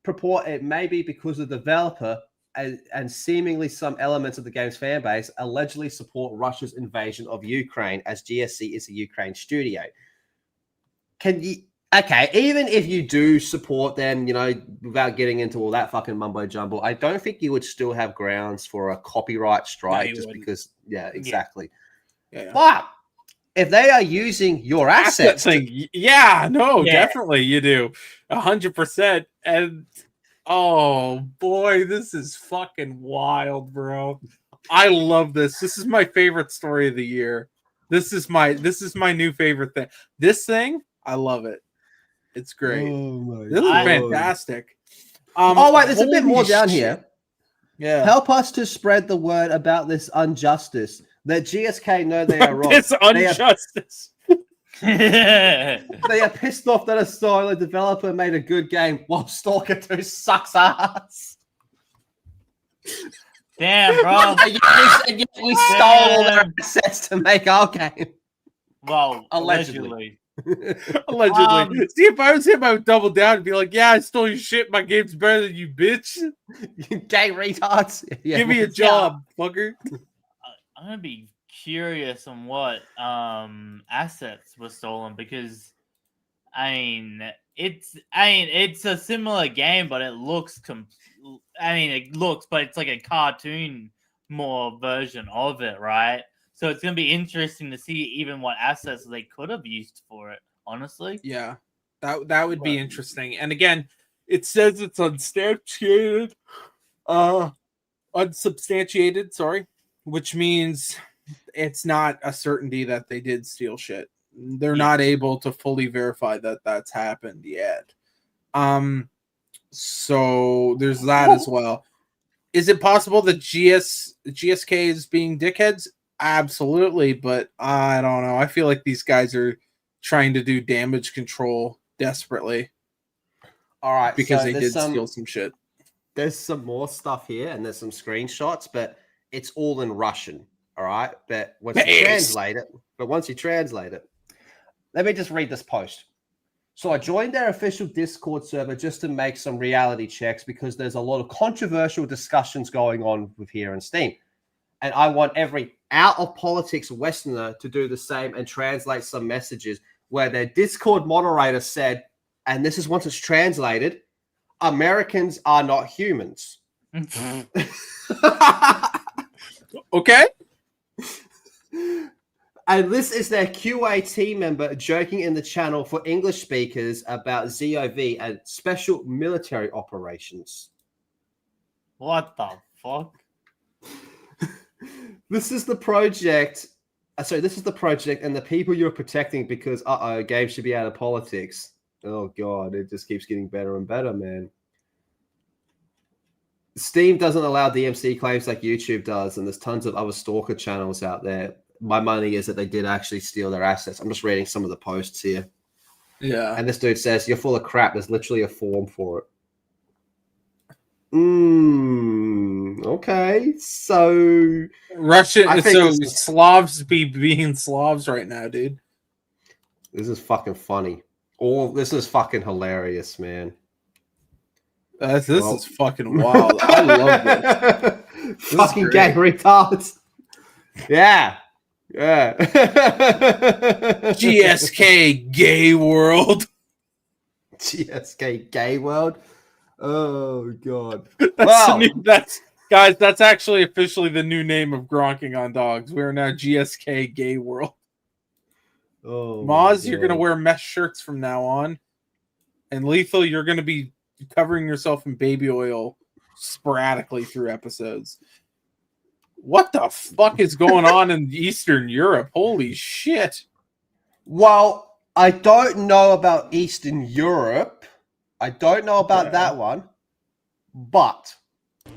Speaker 5: purport it may be because the developer and seemingly some elements of the game's fan base allegedly support Russia's invasion of Ukraine, as GSC is a Ukraine studio. Okay, even if you do support them, you know, without getting into all that fucking mumbo jumbo, I don't think you would still have grounds for a copyright strike just
Speaker 6: wouldn't.
Speaker 5: because, yeah, exactly.
Speaker 6: Yeah.
Speaker 5: But if they are using your assets,
Speaker 6: definitely you do 100%. And oh boy, this is fucking wild, bro. I love this. This is my favorite story of the year. This is my new favorite thing. This thing, I love it. It's great. This is fantastic.
Speaker 5: Wait, there's a bit more down here.
Speaker 6: Yeah.
Speaker 5: Help us to spread the word about this injustice. That GSK know they are wrong.
Speaker 6: This injustice.
Speaker 5: They are pissed off that a solo developer made a good game while Stalker 2 sucks ass.
Speaker 1: Damn, bro.
Speaker 5: And yet we stole all their assets to make our game.
Speaker 1: Well,
Speaker 5: Allegedly.
Speaker 6: Allegedly. See, if I was him, I would double down and be like, yeah, I stole your shit. My game's better than you, bitch.
Speaker 5: You gay retards. Yeah.
Speaker 6: Give me a job, fucker.
Speaker 1: I'm gonna be curious on what assets were stolen because it's a similar game, but it looks but it's like a cartoon more version of it, right? So it's gonna be interesting to see even what assets they could have used for it. Honestly,
Speaker 6: Yeah, that would be interesting. And again, it says it's unsubstantiated, sorry, which means it's not a certainty that they did steal shit. They're not able to fully verify that that's happened yet. So there's that as well. Is it possible that GSK is being dickheads? Absolutely, but I don't know. I feel like these guys are trying to do damage control desperately.
Speaker 5: All right,
Speaker 6: because
Speaker 5: so
Speaker 6: they did steal some shit.
Speaker 5: There's some more stuff here, and there's some screenshots, but it's all in Russian. All right, but once you translate it, let me just read this post. So I joined their official Discord server just to make some reality checks because there's a lot of controversial discussions going on with here in Steam. And I want every out of politics Westerner to do the same and translate some messages where their Discord moderator said, and this is once it's translated, Americans are not humans.
Speaker 6: Okay.
Speaker 5: And this is their QA team member joking in the channel for English speakers about ZOV and special military operations.
Speaker 1: what the fuck?
Speaker 5: This is the project. This is the project and the people you're protecting because, games should be out of politics. Oh, God, it just keeps getting better and better, man. Steam doesn't allow DMC claims like YouTube does, and there's tons of other stalker channels out there. My money is that they did actually steal their assets. I'm just reading some of the posts here.
Speaker 6: Yeah.
Speaker 5: And this dude says, you're full of crap. There's literally a form for it. Okay. So
Speaker 6: Russian, so Slavs be being Slavs right now, dude.
Speaker 5: This is fucking funny. This is fucking hilarious, man.
Speaker 6: This is fucking wild. I love this.
Speaker 5: Fucking gay retards. Yeah. Yeah.
Speaker 6: GSK gay world.
Speaker 5: GSK gay world. Oh, God.
Speaker 6: That's actually officially the new name of Gronking on Dogs. We are now GSK gay world.
Speaker 5: Oh,
Speaker 6: Moz, you're gonna wear mesh shirts from now on, and Lethal, you're gonna be covering yourself in baby oil sporadically through episodes. What the fuck is going on in Eastern Europe? Holy shit!
Speaker 5: Well, I don't know about Eastern Europe. I don't know about that one, but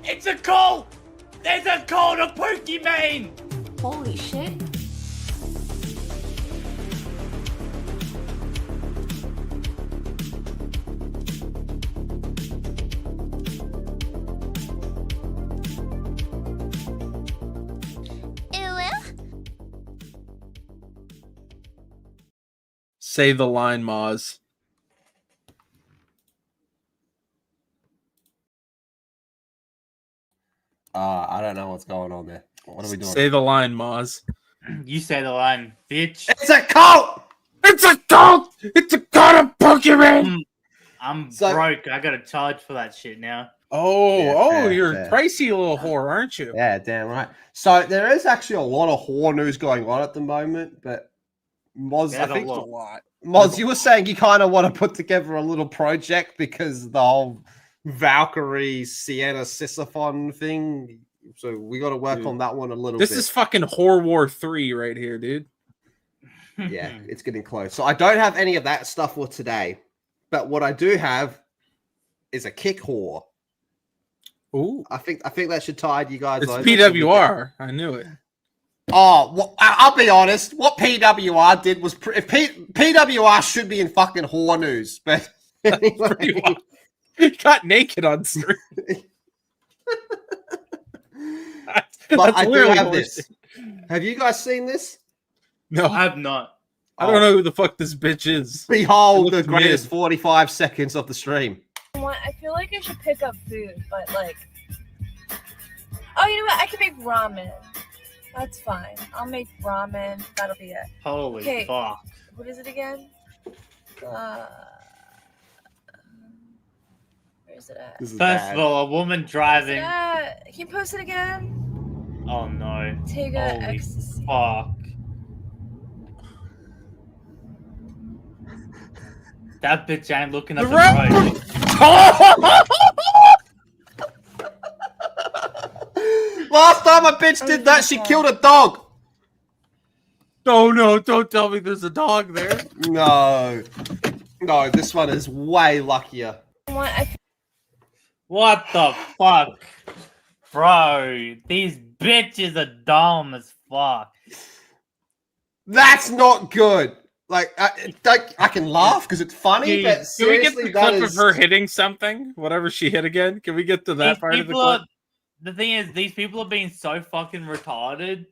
Speaker 1: It's a cult. There's a cult of Pokemon.
Speaker 7: Holy shit.
Speaker 6: Say the line, Moz.
Speaker 5: I don't know what's going on there. What are we doing?
Speaker 6: Say the line, Moz.
Speaker 1: You say the line, bitch.
Speaker 5: It's a cult!
Speaker 6: It's a cult! It's a cult of Pokemon!
Speaker 1: I'm broke. I gotta charge for that shit now.
Speaker 6: You're a pricey little whore, aren't you?
Speaker 5: Yeah, damn right. So there is actually a lot of whore news going on at the moment, but Moz, I think
Speaker 6: a lot.
Speaker 5: Moz, you were saying you kind of want to put together a little project because the whole Valkyrie Sienna Sisyphon thing. So we got to work on that one a little bit.
Speaker 6: This is fucking Whore War 3 right here, dude.
Speaker 5: Yeah, it's getting close. So I don't have any of that stuff for today, but what I do have is a kick whore.
Speaker 6: Ooh,
Speaker 5: I think that should tide you guys
Speaker 6: it's
Speaker 5: over.
Speaker 6: PWR. I knew it.
Speaker 5: Oh, well, I'll be honest. What PWR did was PWR should be in fucking whore news, but anyway.
Speaker 6: He got naked on stream.
Speaker 5: But I do have this. Have you guys seen this?
Speaker 6: No,
Speaker 1: I have not.
Speaker 6: I don't know who the fuck this bitch is.
Speaker 5: Behold the greatest 45 seconds of the stream.
Speaker 7: I feel like I should pick up food, but like, oh, you know what? I can make ramen. That's fine. I'll make ramen. That'll be it.
Speaker 1: Holy
Speaker 7: Okay.
Speaker 1: fuck.
Speaker 7: What is it again? Where is it at?
Speaker 5: This is
Speaker 1: First
Speaker 5: bad.
Speaker 1: of all, a woman
Speaker 7: Where's it
Speaker 1: driving.
Speaker 7: at? Can you post it again?
Speaker 1: Oh no.
Speaker 7: Tega
Speaker 1: Holy
Speaker 7: ecstasy.
Speaker 1: fuck. That bitch ain't looking at the road.
Speaker 5: Last time a bitch did that, she killed a dog.
Speaker 6: Oh no, don't tell me there's a dog there.
Speaker 5: No. No, this one is way luckier.
Speaker 1: What the fuck? Bro, these bitches are dumb as fuck.
Speaker 5: That's not good. Like, I can laugh because it's funny, but
Speaker 6: Can we get
Speaker 5: seriously,
Speaker 6: the
Speaker 5: that
Speaker 6: clip
Speaker 5: is...
Speaker 6: of her hitting something? Whatever she hit again? Can we get to that
Speaker 1: These
Speaker 6: part of the
Speaker 1: people
Speaker 6: clip?
Speaker 1: are, the thing is, these people are being so fucking retarded.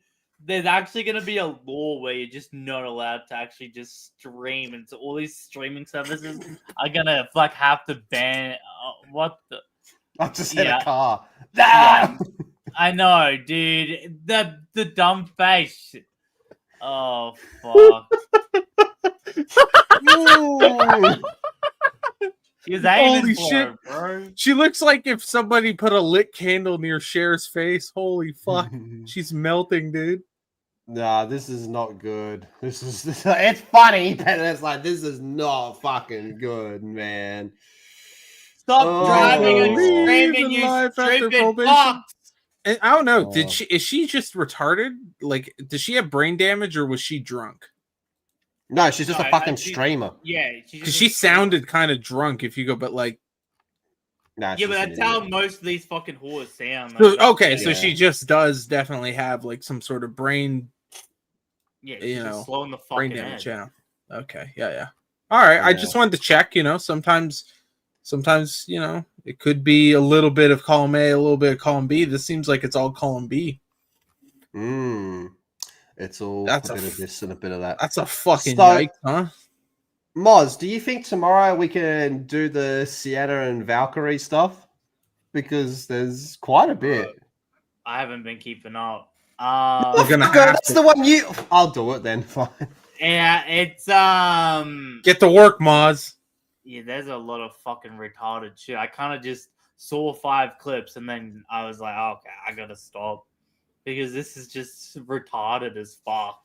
Speaker 1: There's actually going to be a law where you're just not allowed to actually just stream, and so all these streaming services are gonna like have to ban. What the?
Speaker 5: I just hit
Speaker 1: Yeah.
Speaker 5: a car.
Speaker 1: Yeah, I know, dude. The dumb face. Oh fuck.
Speaker 5: Mm.
Speaker 1: She was aiming
Speaker 6: Holy
Speaker 1: for
Speaker 6: shit.
Speaker 1: it, bro.
Speaker 6: She looks like if somebody put a lit candle near Cher's face. Holy fuck. She's melting, dude.
Speaker 5: Nah, this is not good. This is it's funny, but it's like this is not fucking good, man.
Speaker 1: Stop driving and
Speaker 5: Oh.
Speaker 1: screaming,
Speaker 6: Leave
Speaker 1: you
Speaker 6: life after
Speaker 1: stupid
Speaker 6: probation.
Speaker 1: fuck.
Speaker 6: And I don't know.
Speaker 5: Oh.
Speaker 6: Is she just retarded? Like, does she have brain damage or was she drunk?
Speaker 5: No, she's just
Speaker 1: No,
Speaker 5: a fucking
Speaker 1: she-
Speaker 5: streamer.
Speaker 1: Yeah,
Speaker 6: Because she sounded kind of drunk. If you go, but like,
Speaker 5: Nah,
Speaker 1: Yeah,
Speaker 5: she's
Speaker 1: but
Speaker 5: an
Speaker 1: that's how
Speaker 5: idiot.
Speaker 1: most of these fucking whores sound.
Speaker 6: so,
Speaker 1: Like,
Speaker 6: okay,
Speaker 1: yeah,
Speaker 6: so she just does definitely have like some sort of brain
Speaker 1: yeah,
Speaker 6: you
Speaker 1: she's
Speaker 6: know,
Speaker 1: just slowing the
Speaker 6: brain
Speaker 1: fucking
Speaker 6: damage.
Speaker 1: head.
Speaker 6: Yeah. Okay. Yeah. All right. I
Speaker 5: Yeah.
Speaker 6: just wanted to check. Sometimes it could be a little bit of column A, a little bit of column B. This seems like it's all column B.
Speaker 5: It's all
Speaker 6: That's
Speaker 5: a
Speaker 6: a
Speaker 5: bit of this and a bit of that.
Speaker 6: That's a fucking
Speaker 5: So-
Speaker 6: yikes, huh?
Speaker 5: Moz, do you think tomorrow we can do the Sienna and Valkyrie stuff? Because there's quite a bit.
Speaker 1: I haven't been keeping up.
Speaker 6: We're gonna
Speaker 5: Fucker,
Speaker 6: have
Speaker 5: that's
Speaker 6: to
Speaker 5: the one you. I'll do it then. Fine.
Speaker 1: Yeah, it's
Speaker 6: get to work, Moz.
Speaker 1: yeah, there's a lot of fucking retarded shit. I kind of just saw 5 clips and then I was like, oh, okay, I gotta stop because this is just retarded as fuck.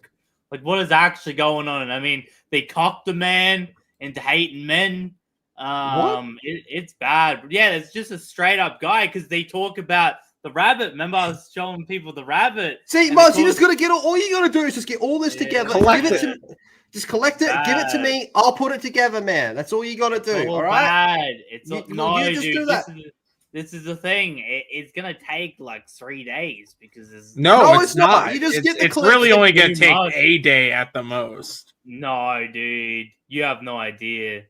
Speaker 1: Like, what is actually going on? I mean, they cocked the man into hating men. It's bad. But yeah, it's just a straight up guy because they talk about the rabbit. Remember, I was showing people the rabbit.
Speaker 5: See,
Speaker 1: and
Speaker 5: Moz,
Speaker 1: they
Speaker 5: you just
Speaker 1: call
Speaker 5: gotta get all you gotta do is just get all this
Speaker 1: Yeah.
Speaker 5: together.
Speaker 6: Collect
Speaker 5: Give it
Speaker 6: it.
Speaker 5: to just collect it, give it to
Speaker 1: Bad.
Speaker 5: me. I'll put it together, man. That's all you gotta do.
Speaker 1: It's all
Speaker 5: All right.
Speaker 1: bad. It's
Speaker 5: You-
Speaker 1: all,
Speaker 5: you
Speaker 1: no,
Speaker 5: just
Speaker 1: dude.
Speaker 5: do that.
Speaker 1: This is the thing. It's gonna take like 3 days because there's
Speaker 6: No,
Speaker 5: No,
Speaker 6: it's
Speaker 5: it's not.
Speaker 6: not.
Speaker 5: You just
Speaker 6: it's
Speaker 5: get the
Speaker 6: it's
Speaker 5: clips
Speaker 6: really
Speaker 5: and
Speaker 6: only gonna
Speaker 1: do
Speaker 6: take
Speaker 1: much.
Speaker 6: a day at the most.
Speaker 1: no, dude. You have no idea.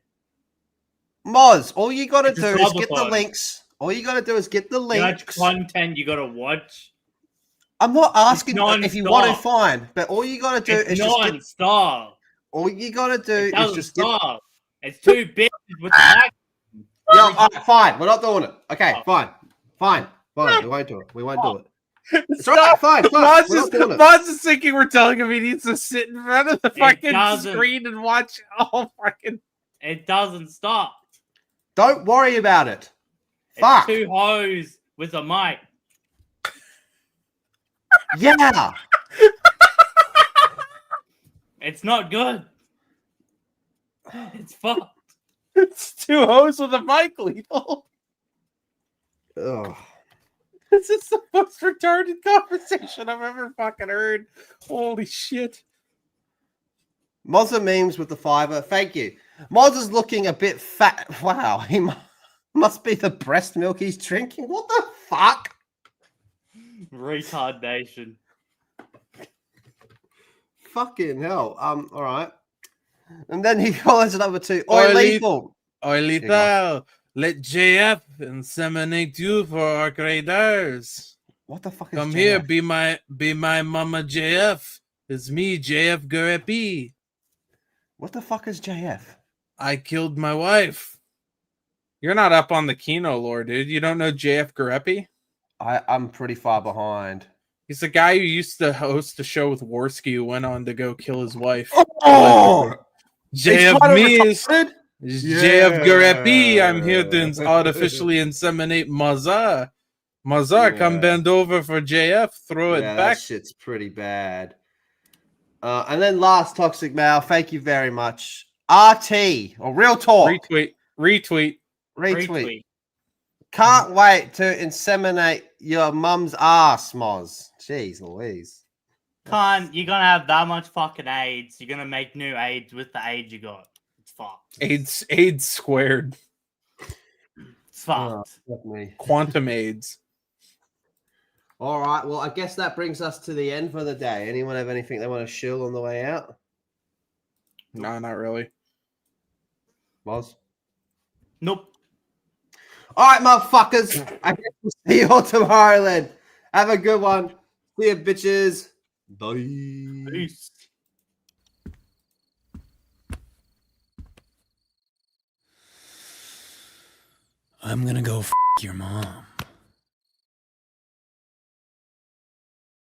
Speaker 5: Moz, all you gotta
Speaker 1: It's
Speaker 5: do
Speaker 1: a
Speaker 5: is get the
Speaker 1: subathon.
Speaker 5: links. All you gotta do is get the
Speaker 1: You know how much
Speaker 5: links.
Speaker 1: content you gotta watch?
Speaker 5: I'm not asking
Speaker 1: It's
Speaker 5: if you want to
Speaker 1: non-stop.
Speaker 5: find, but all you gotta do
Speaker 1: It's
Speaker 5: is just get.
Speaker 1: non-stop.
Speaker 5: All you gotta do
Speaker 1: It
Speaker 5: is
Speaker 1: doesn't
Speaker 5: just get.
Speaker 1: stop. It's 2 bitches with the max.
Speaker 5: Yo, all right, fine. We're not doing it. Okay,
Speaker 1: Oh.
Speaker 5: fine. We won't do it. We won't do it. It's
Speaker 6: Stop.
Speaker 5: all right. Fine.
Speaker 6: Moz
Speaker 5: We're
Speaker 6: is,
Speaker 5: not doing it.
Speaker 6: Moz is thinking we're telling him he needs to sit in front of the fucking
Speaker 1: doesn't.
Speaker 6: screen and watch all fucking.
Speaker 1: It doesn't stop.
Speaker 5: Don't worry about it.
Speaker 1: It's
Speaker 5: Fuck.
Speaker 1: 2 hoes with a mic.
Speaker 5: Yeah.
Speaker 1: It's not good. It's fucked.
Speaker 6: It's 2 hoes with a mic, lethal.
Speaker 5: Ugh.
Speaker 6: This is the most retarded conversation I've ever fucking heard. Holy shit.
Speaker 5: Mozza memes with the fiver. Thank you. Moz is looking a bit fat. Wow. He must be the breast milk he's drinking. What the fuck?
Speaker 1: Retardation.
Speaker 5: Fucking hell. All right. And then he follows it over to
Speaker 6: Oi,
Speaker 5: Oi Lethal.
Speaker 6: Oi,
Speaker 5: you go.
Speaker 6: lethal. Let JF inseminate you for our graders.
Speaker 5: What the fuck is
Speaker 6: Come
Speaker 5: JF?
Speaker 6: here, be my mama JF. It's me, JF Gurepi.
Speaker 5: What the fuck is JF?
Speaker 6: I killed my wife. You're not up on the Kino lore, dude. You don't know JF Gurepi?
Speaker 5: I'm pretty far behind.
Speaker 6: He's the guy who used to host a show with Worski who went on to go kill his wife.
Speaker 5: Oh!
Speaker 6: JF Mees. JF
Speaker 5: Yeah.
Speaker 6: Garepi. I'm here to artificially inseminate Mazar. Mazar, come
Speaker 5: Yeah.
Speaker 6: bend over for JF. Throw it
Speaker 5: Yeah,
Speaker 6: back.
Speaker 5: that shit's pretty bad. And then last Toxic Mail, thank you very much. RT, or Real Talk.
Speaker 6: Retweet.
Speaker 5: Retweet. Can't wait to inseminate your mum's ass, Moz. Jeez Louise.
Speaker 1: You're gonna have that much fucking AIDS. You're gonna make new AIDS with the AIDS you got. It's fucked.
Speaker 6: AIDS squared.
Speaker 1: It's fucked.
Speaker 6: Quantum AIDS.
Speaker 5: All right. Well, I guess that brings us to the end for the day. Anyone have anything they want to shill on the way out?
Speaker 6: No, not really.
Speaker 5: Moz?
Speaker 1: Nope.
Speaker 5: All right, motherfuckers. I guess we'll see you all tomorrow then. Have a good one. See you, bitches. Bye.
Speaker 1: Peace.
Speaker 2: I'm gonna go your mom.